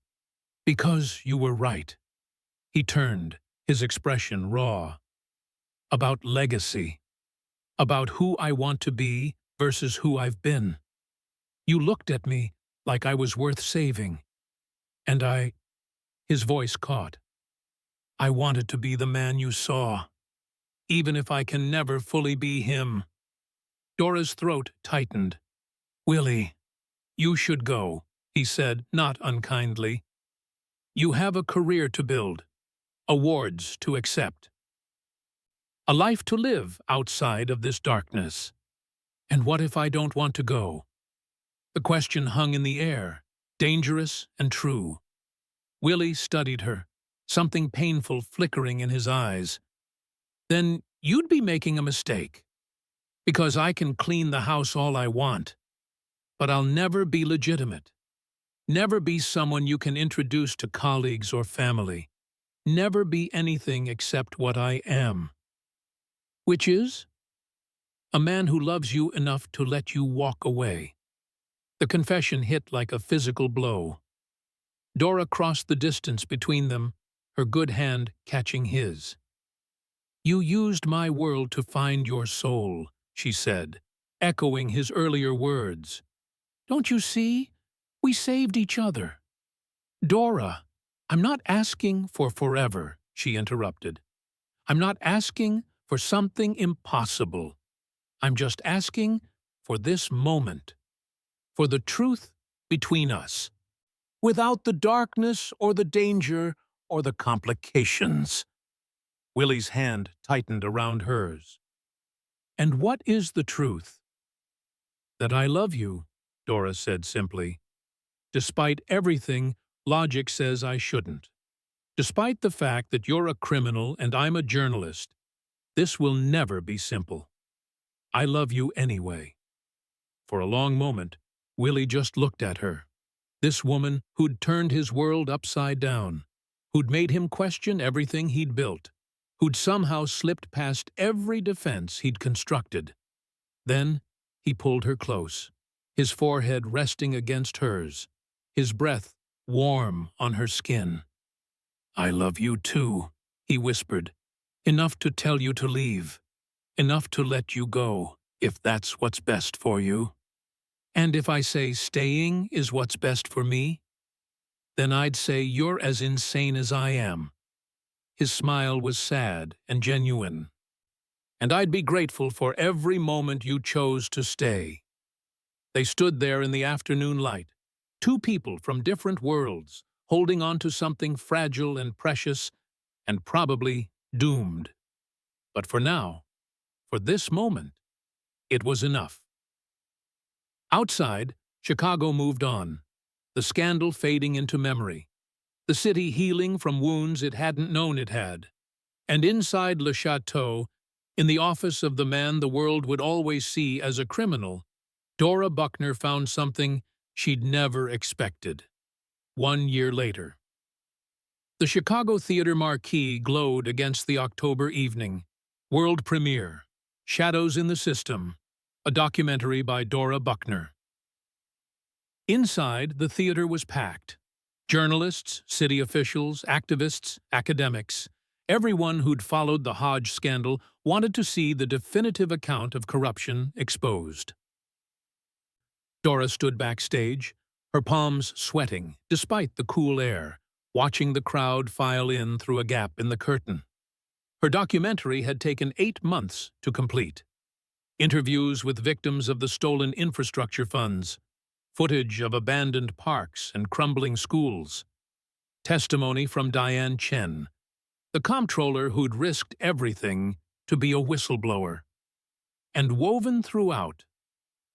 Speaker 1: Because you were right. He turned, his expression raw. About legacy. About who I want to be versus who I've been. You looked at me like I was worth saving. And his voice caught. I wanted to be the man you saw, even if I can never fully be him. Dora's throat tightened. Willie, you should go, he said, not unkindly. You have a career to build, awards to accept, a life to live outside of this darkness. And what if I don't want to go? The question hung in the air, dangerous and true. Willie studied her, something painful flickering in his eyes. Then you'd be making a mistake. Because I can clean the house all I want, but I'll never be legitimate. Never be someone you can introduce to colleagues or family. Never be anything except what I am. Which is? A man who loves you enough to let you walk away. The confession hit like a physical blow. Dora crossed the distance between them, her good hand catching his. You used my world to find your soul, she said, echoing his earlier words. Don't you see? We saved each other. Dora, I'm not asking for forever, she interrupted. I'm not asking for something impossible. I'm just asking for this moment, for the truth between us, without the darkness or the danger or the complications. Willie's hand tightened around hers. And what is the truth? That I love you, Dora said simply. Despite everything, logic says I shouldn't. Despite the fact that you're a criminal and I'm a journalist, this will never be simple. I love you anyway. For a long moment, Willie just looked at her. This woman who'd turned his world upside down, who'd made him question everything he'd built, who'd somehow slipped past every defense he'd constructed. Then he pulled her close, his forehead resting against hers, his breath warm on her skin. I love you too, he whispered. Enough to tell you to leave. Enough to let you go, if that's what's best for you. And if I say staying is what's best for me, then I'd say you're as insane as I am. His smile was sad and genuine. And I'd be grateful for every moment you chose to stay. They stood there in the afternoon light, two people from different worlds, holding on to something fragile and precious, and probably doomed. But for now, for this moment, it was enough. Outside, Chicago moved on, the scandal fading into memory, the city healing from wounds it hadn't known it had. And inside Le Chateau, in the office of the man the world would always see as a criminal, Dora Buckner found something she'd never expected. 1 year later. The Chicago Theater marquee glowed against the October evening. World premiere, Shadows in the System, a documentary by Dora Buckner. Inside, the theater was packed. Journalists, city officials, activists, academics, everyone who'd followed the Hodge scandal wanted to see the definitive account of corruption exposed. Dora stood backstage, her palms sweating despite the cool air, watching the crowd file in through a gap in the curtain. Her documentary had taken 8 months to complete. Interviews with victims of the stolen infrastructure funds, footage of abandoned parks and crumbling schools, testimony from Diane Chen, the comptroller who'd risked everything to be a whistleblower. And woven throughout,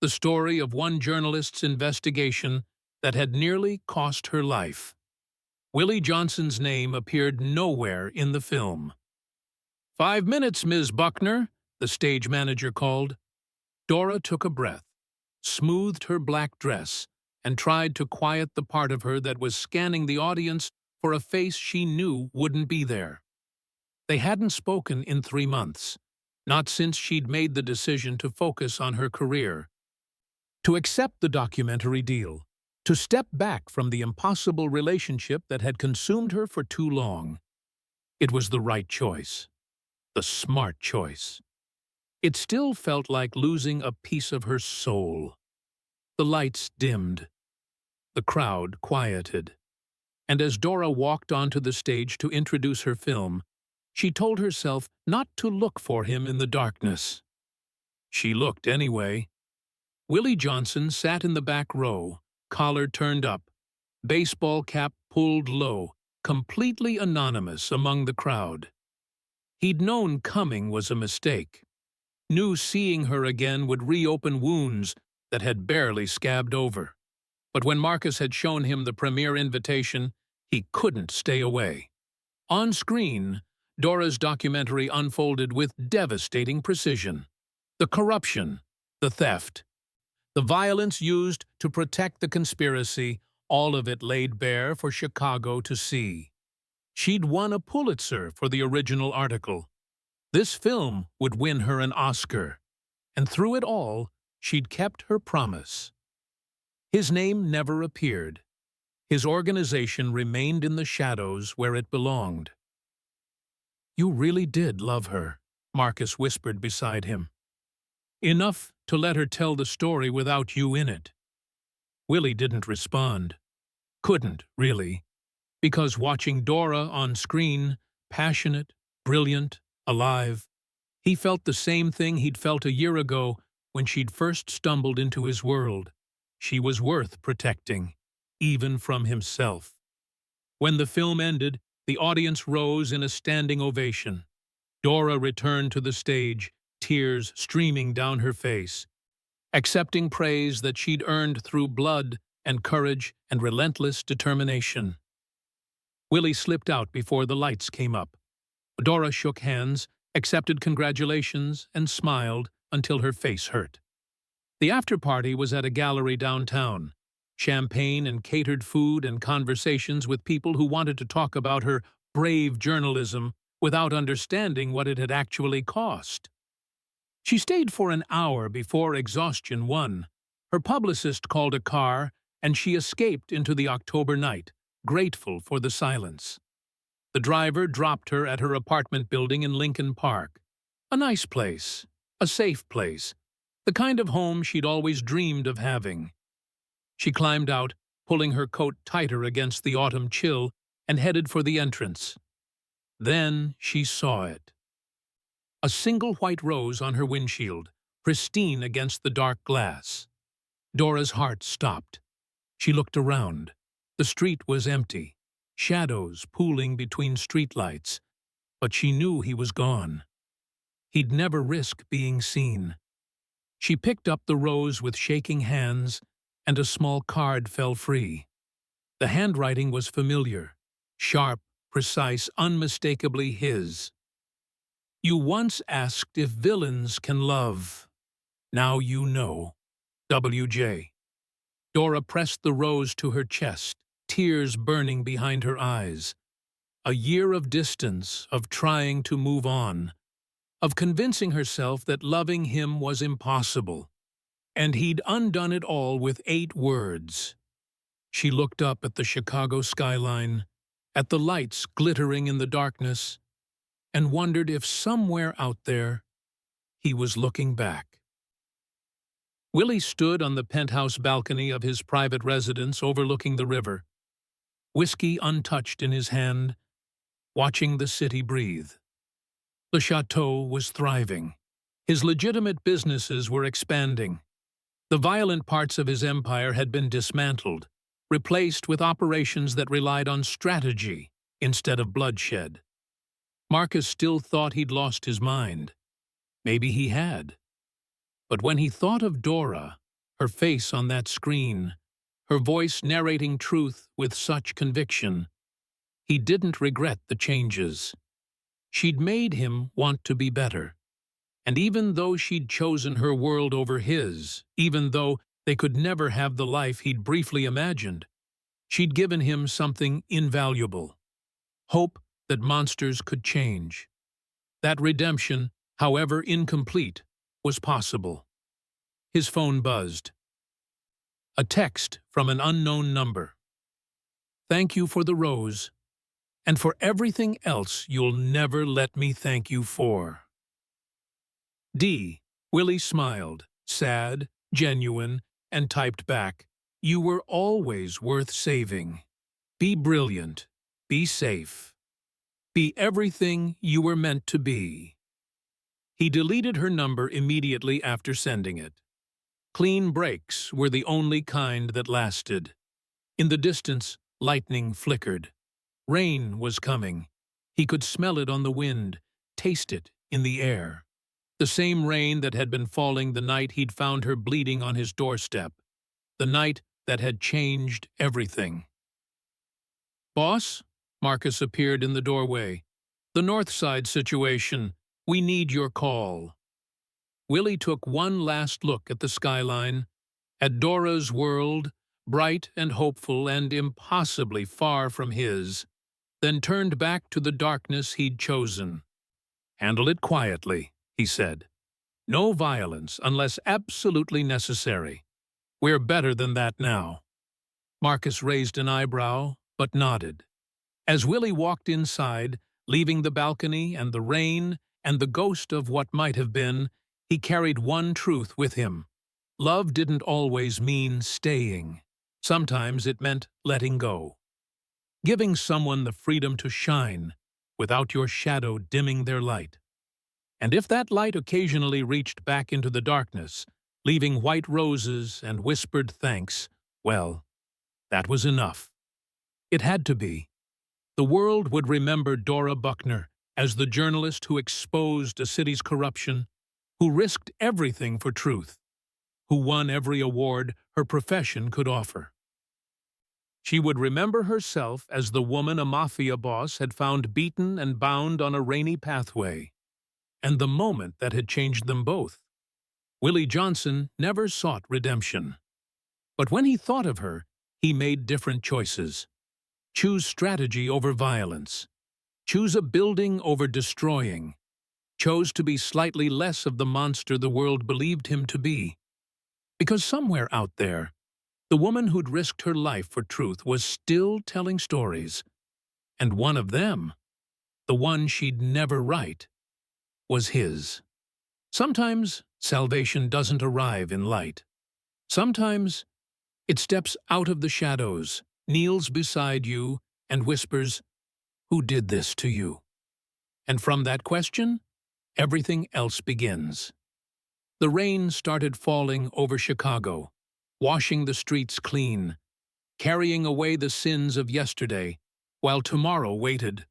Speaker 1: the story of one journalist's investigation that had nearly cost her life. Willie Johnson's name appeared nowhere in the film. "5 minutes, Ms. Buckner," the stage manager called. Dora took a breath, smoothed her black dress, and tried to quiet the part of her that was scanning the audience for a face she knew wouldn't be there. They hadn't spoken in 3 months, not since she'd made the decision to focus on her career, to accept the documentary deal, to step back from the impossible relationship that had consumed her for too long. It was the right choice, the smart choice. It still felt like losing a piece of her soul. The lights dimmed. The crowd quieted. And as Dora walked onto the stage to introduce her film, she told herself not to look for him in the darkness. She looked anyway. Willie Johnson sat in the back row, collar turned up, baseball cap pulled low, completely anonymous among the crowd. He'd known coming was a mistake. Knew seeing her again would reopen wounds that had barely scabbed over. But when Marcus had shown him the premiere invitation, he couldn't stay away. On screen, Dora's documentary unfolded with devastating precision. The corruption, the theft, the violence used to protect the conspiracy, all of it laid bare for Chicago to see. She'd won a Pulitzer for the original article. This film would win her an Oscar, and through it all, she'd kept her promise. His name never appeared. His organization remained in the shadows where it belonged. "You really did love her," Marcus whispered beside him. "Enough to let her tell the story without you in it." Willie didn't respond. Couldn't, really, because watching Dora on screen, passionate, brilliant, alive, he felt the same thing he'd felt a year ago when she'd first stumbled into his world. She was worth protecting, even from himself. When the film ended, the audience rose in a standing ovation. Dora returned to the stage, tears streaming down her face, accepting praise that she'd earned through blood and courage and relentless determination. Willie slipped out before the lights came up. Dora shook hands, accepted congratulations, and smiled until her face hurt. The after-party was at a gallery downtown. Champagne and catered food and conversations with people who wanted to talk about her brave journalism without understanding what it had actually cost. She stayed for an hour before exhaustion won. Her publicist called a car, and she escaped into the October night, grateful for the silence. The driver dropped her at her apartment building in Lincoln Park. A nice place, a safe place, the kind of home she'd always dreamed of having. She climbed out, pulling her coat tighter against the autumn chill, and headed for the entrance. Then she saw it. A single white rose on her windshield, pristine against the dark glass. Dora's heart stopped. She looked around. The street was empty, shadows pooling between streetlights, but she knew he was gone. He'd never risk being seen. She picked up the rose with shaking hands, and a small card fell free. The handwriting was familiar, sharp, precise, unmistakably his. "You once asked if villains can love. Now you know. W.J." Dora pressed the rose to her chest, tears burning behind her eyes. A year of distance, of trying to move on, of convincing herself that loving him was impossible. And he'd undone it all with 8 words. She looked up at the Chicago skyline, at the lights glittering in the darkness, and wondered if somewhere out there he was looking back. Willie stood on the penthouse balcony of his private residence overlooking the river, whiskey untouched in his hand, watching the city breathe. The chateau was thriving. His legitimate businesses were expanding. The violent parts of his empire had been dismantled, replaced with operations that relied on strategy instead of bloodshed. Marcus still thought he'd lost his mind. Maybe he had. But when he thought of Dora, her face on that screen, her voice narrating truth with such conviction, he didn't regret the changes. She'd made him want to be better. And even though she'd chosen her world over his, even though they could never have the life he'd briefly imagined, she'd given him something invaluable: hope that monsters could change. That redemption, however incomplete, was possible. His phone buzzed. A text from an unknown number. "Thank you for the rose, and for everything else you'll never let me thank you for." D. Willie smiled, sad, genuine, and typed back, "You were always worth saving. Be brilliant. Be safe. Be everything you were meant to be." He deleted her number immediately after sending it. Clean breaks were the only kind that lasted. In the distance, lightning flickered. Rain was coming. He could smell it on the wind, taste it in the air. The same rain that had been falling the night he'd found her bleeding on his doorstep. The night that had changed everything. "Boss?" Marcus appeared in the doorway. "The Northside situation. We need your call." Willie took one last look at the skyline, at Dora's world, bright and hopeful and impossibly far from his, then turned back to the darkness he'd chosen. "Handle it quietly," he said. "No violence unless absolutely necessary. We're better than that now." Marcus raised an eyebrow, but nodded. As Willie walked inside, leaving the balcony and the rain and the ghost of what might have been, he carried one truth with him. Love didn't always mean staying. Sometimes it meant letting go. Giving someone the freedom to shine without your shadow dimming their light. And if that light occasionally reached back into the darkness, leaving white roses and whispered thanks, well, that was enough. It had to be. The world would remember Dora Buckner as the journalist who exposed a city's corruption, who risked everything for truth, who won every award her profession could offer. She would remember herself as the woman a mafia boss had found beaten and bound on a rainy pathway, and the moment that had changed them both. Willie Johnson never sought redemption. But when he thought of her, he made different choices. Choose strategy over violence. Choose a building over destroying. Chose to be slightly less of the monster the world believed him to be. Because somewhere out there, the woman who'd risked her life for truth was still telling stories. And one of them, the one she'd never write, was his. Sometimes salvation doesn't arrive in light. Sometimes it steps out of the shadows, kneels beside you, and whispers, "Who did this to you?" And from that question, everything else begins. The rain started falling over Chicago, washing the streets clean, carrying away the sins of yesterday, while tomorrow waited,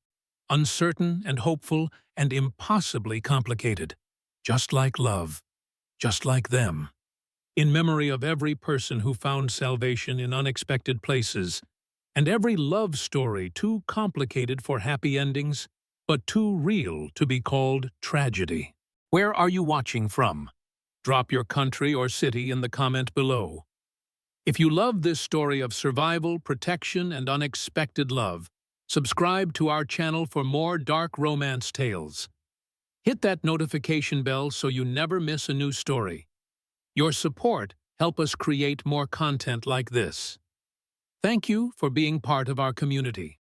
Speaker 1: uncertain and hopeful and impossibly complicated, just like love, just like them. In memory of every person who found salvation in unexpected places, and every love story too complicated for happy endings, but too real to be called tragedy. Where are you watching from? Drop your country or city in the comment below. If you love this story of survival, protection, and unexpected love, subscribe to our channel for more dark romance tales. Hit that notification bell so you never miss a new story. Your support helps us create more content like this. Thank you for being part of our community.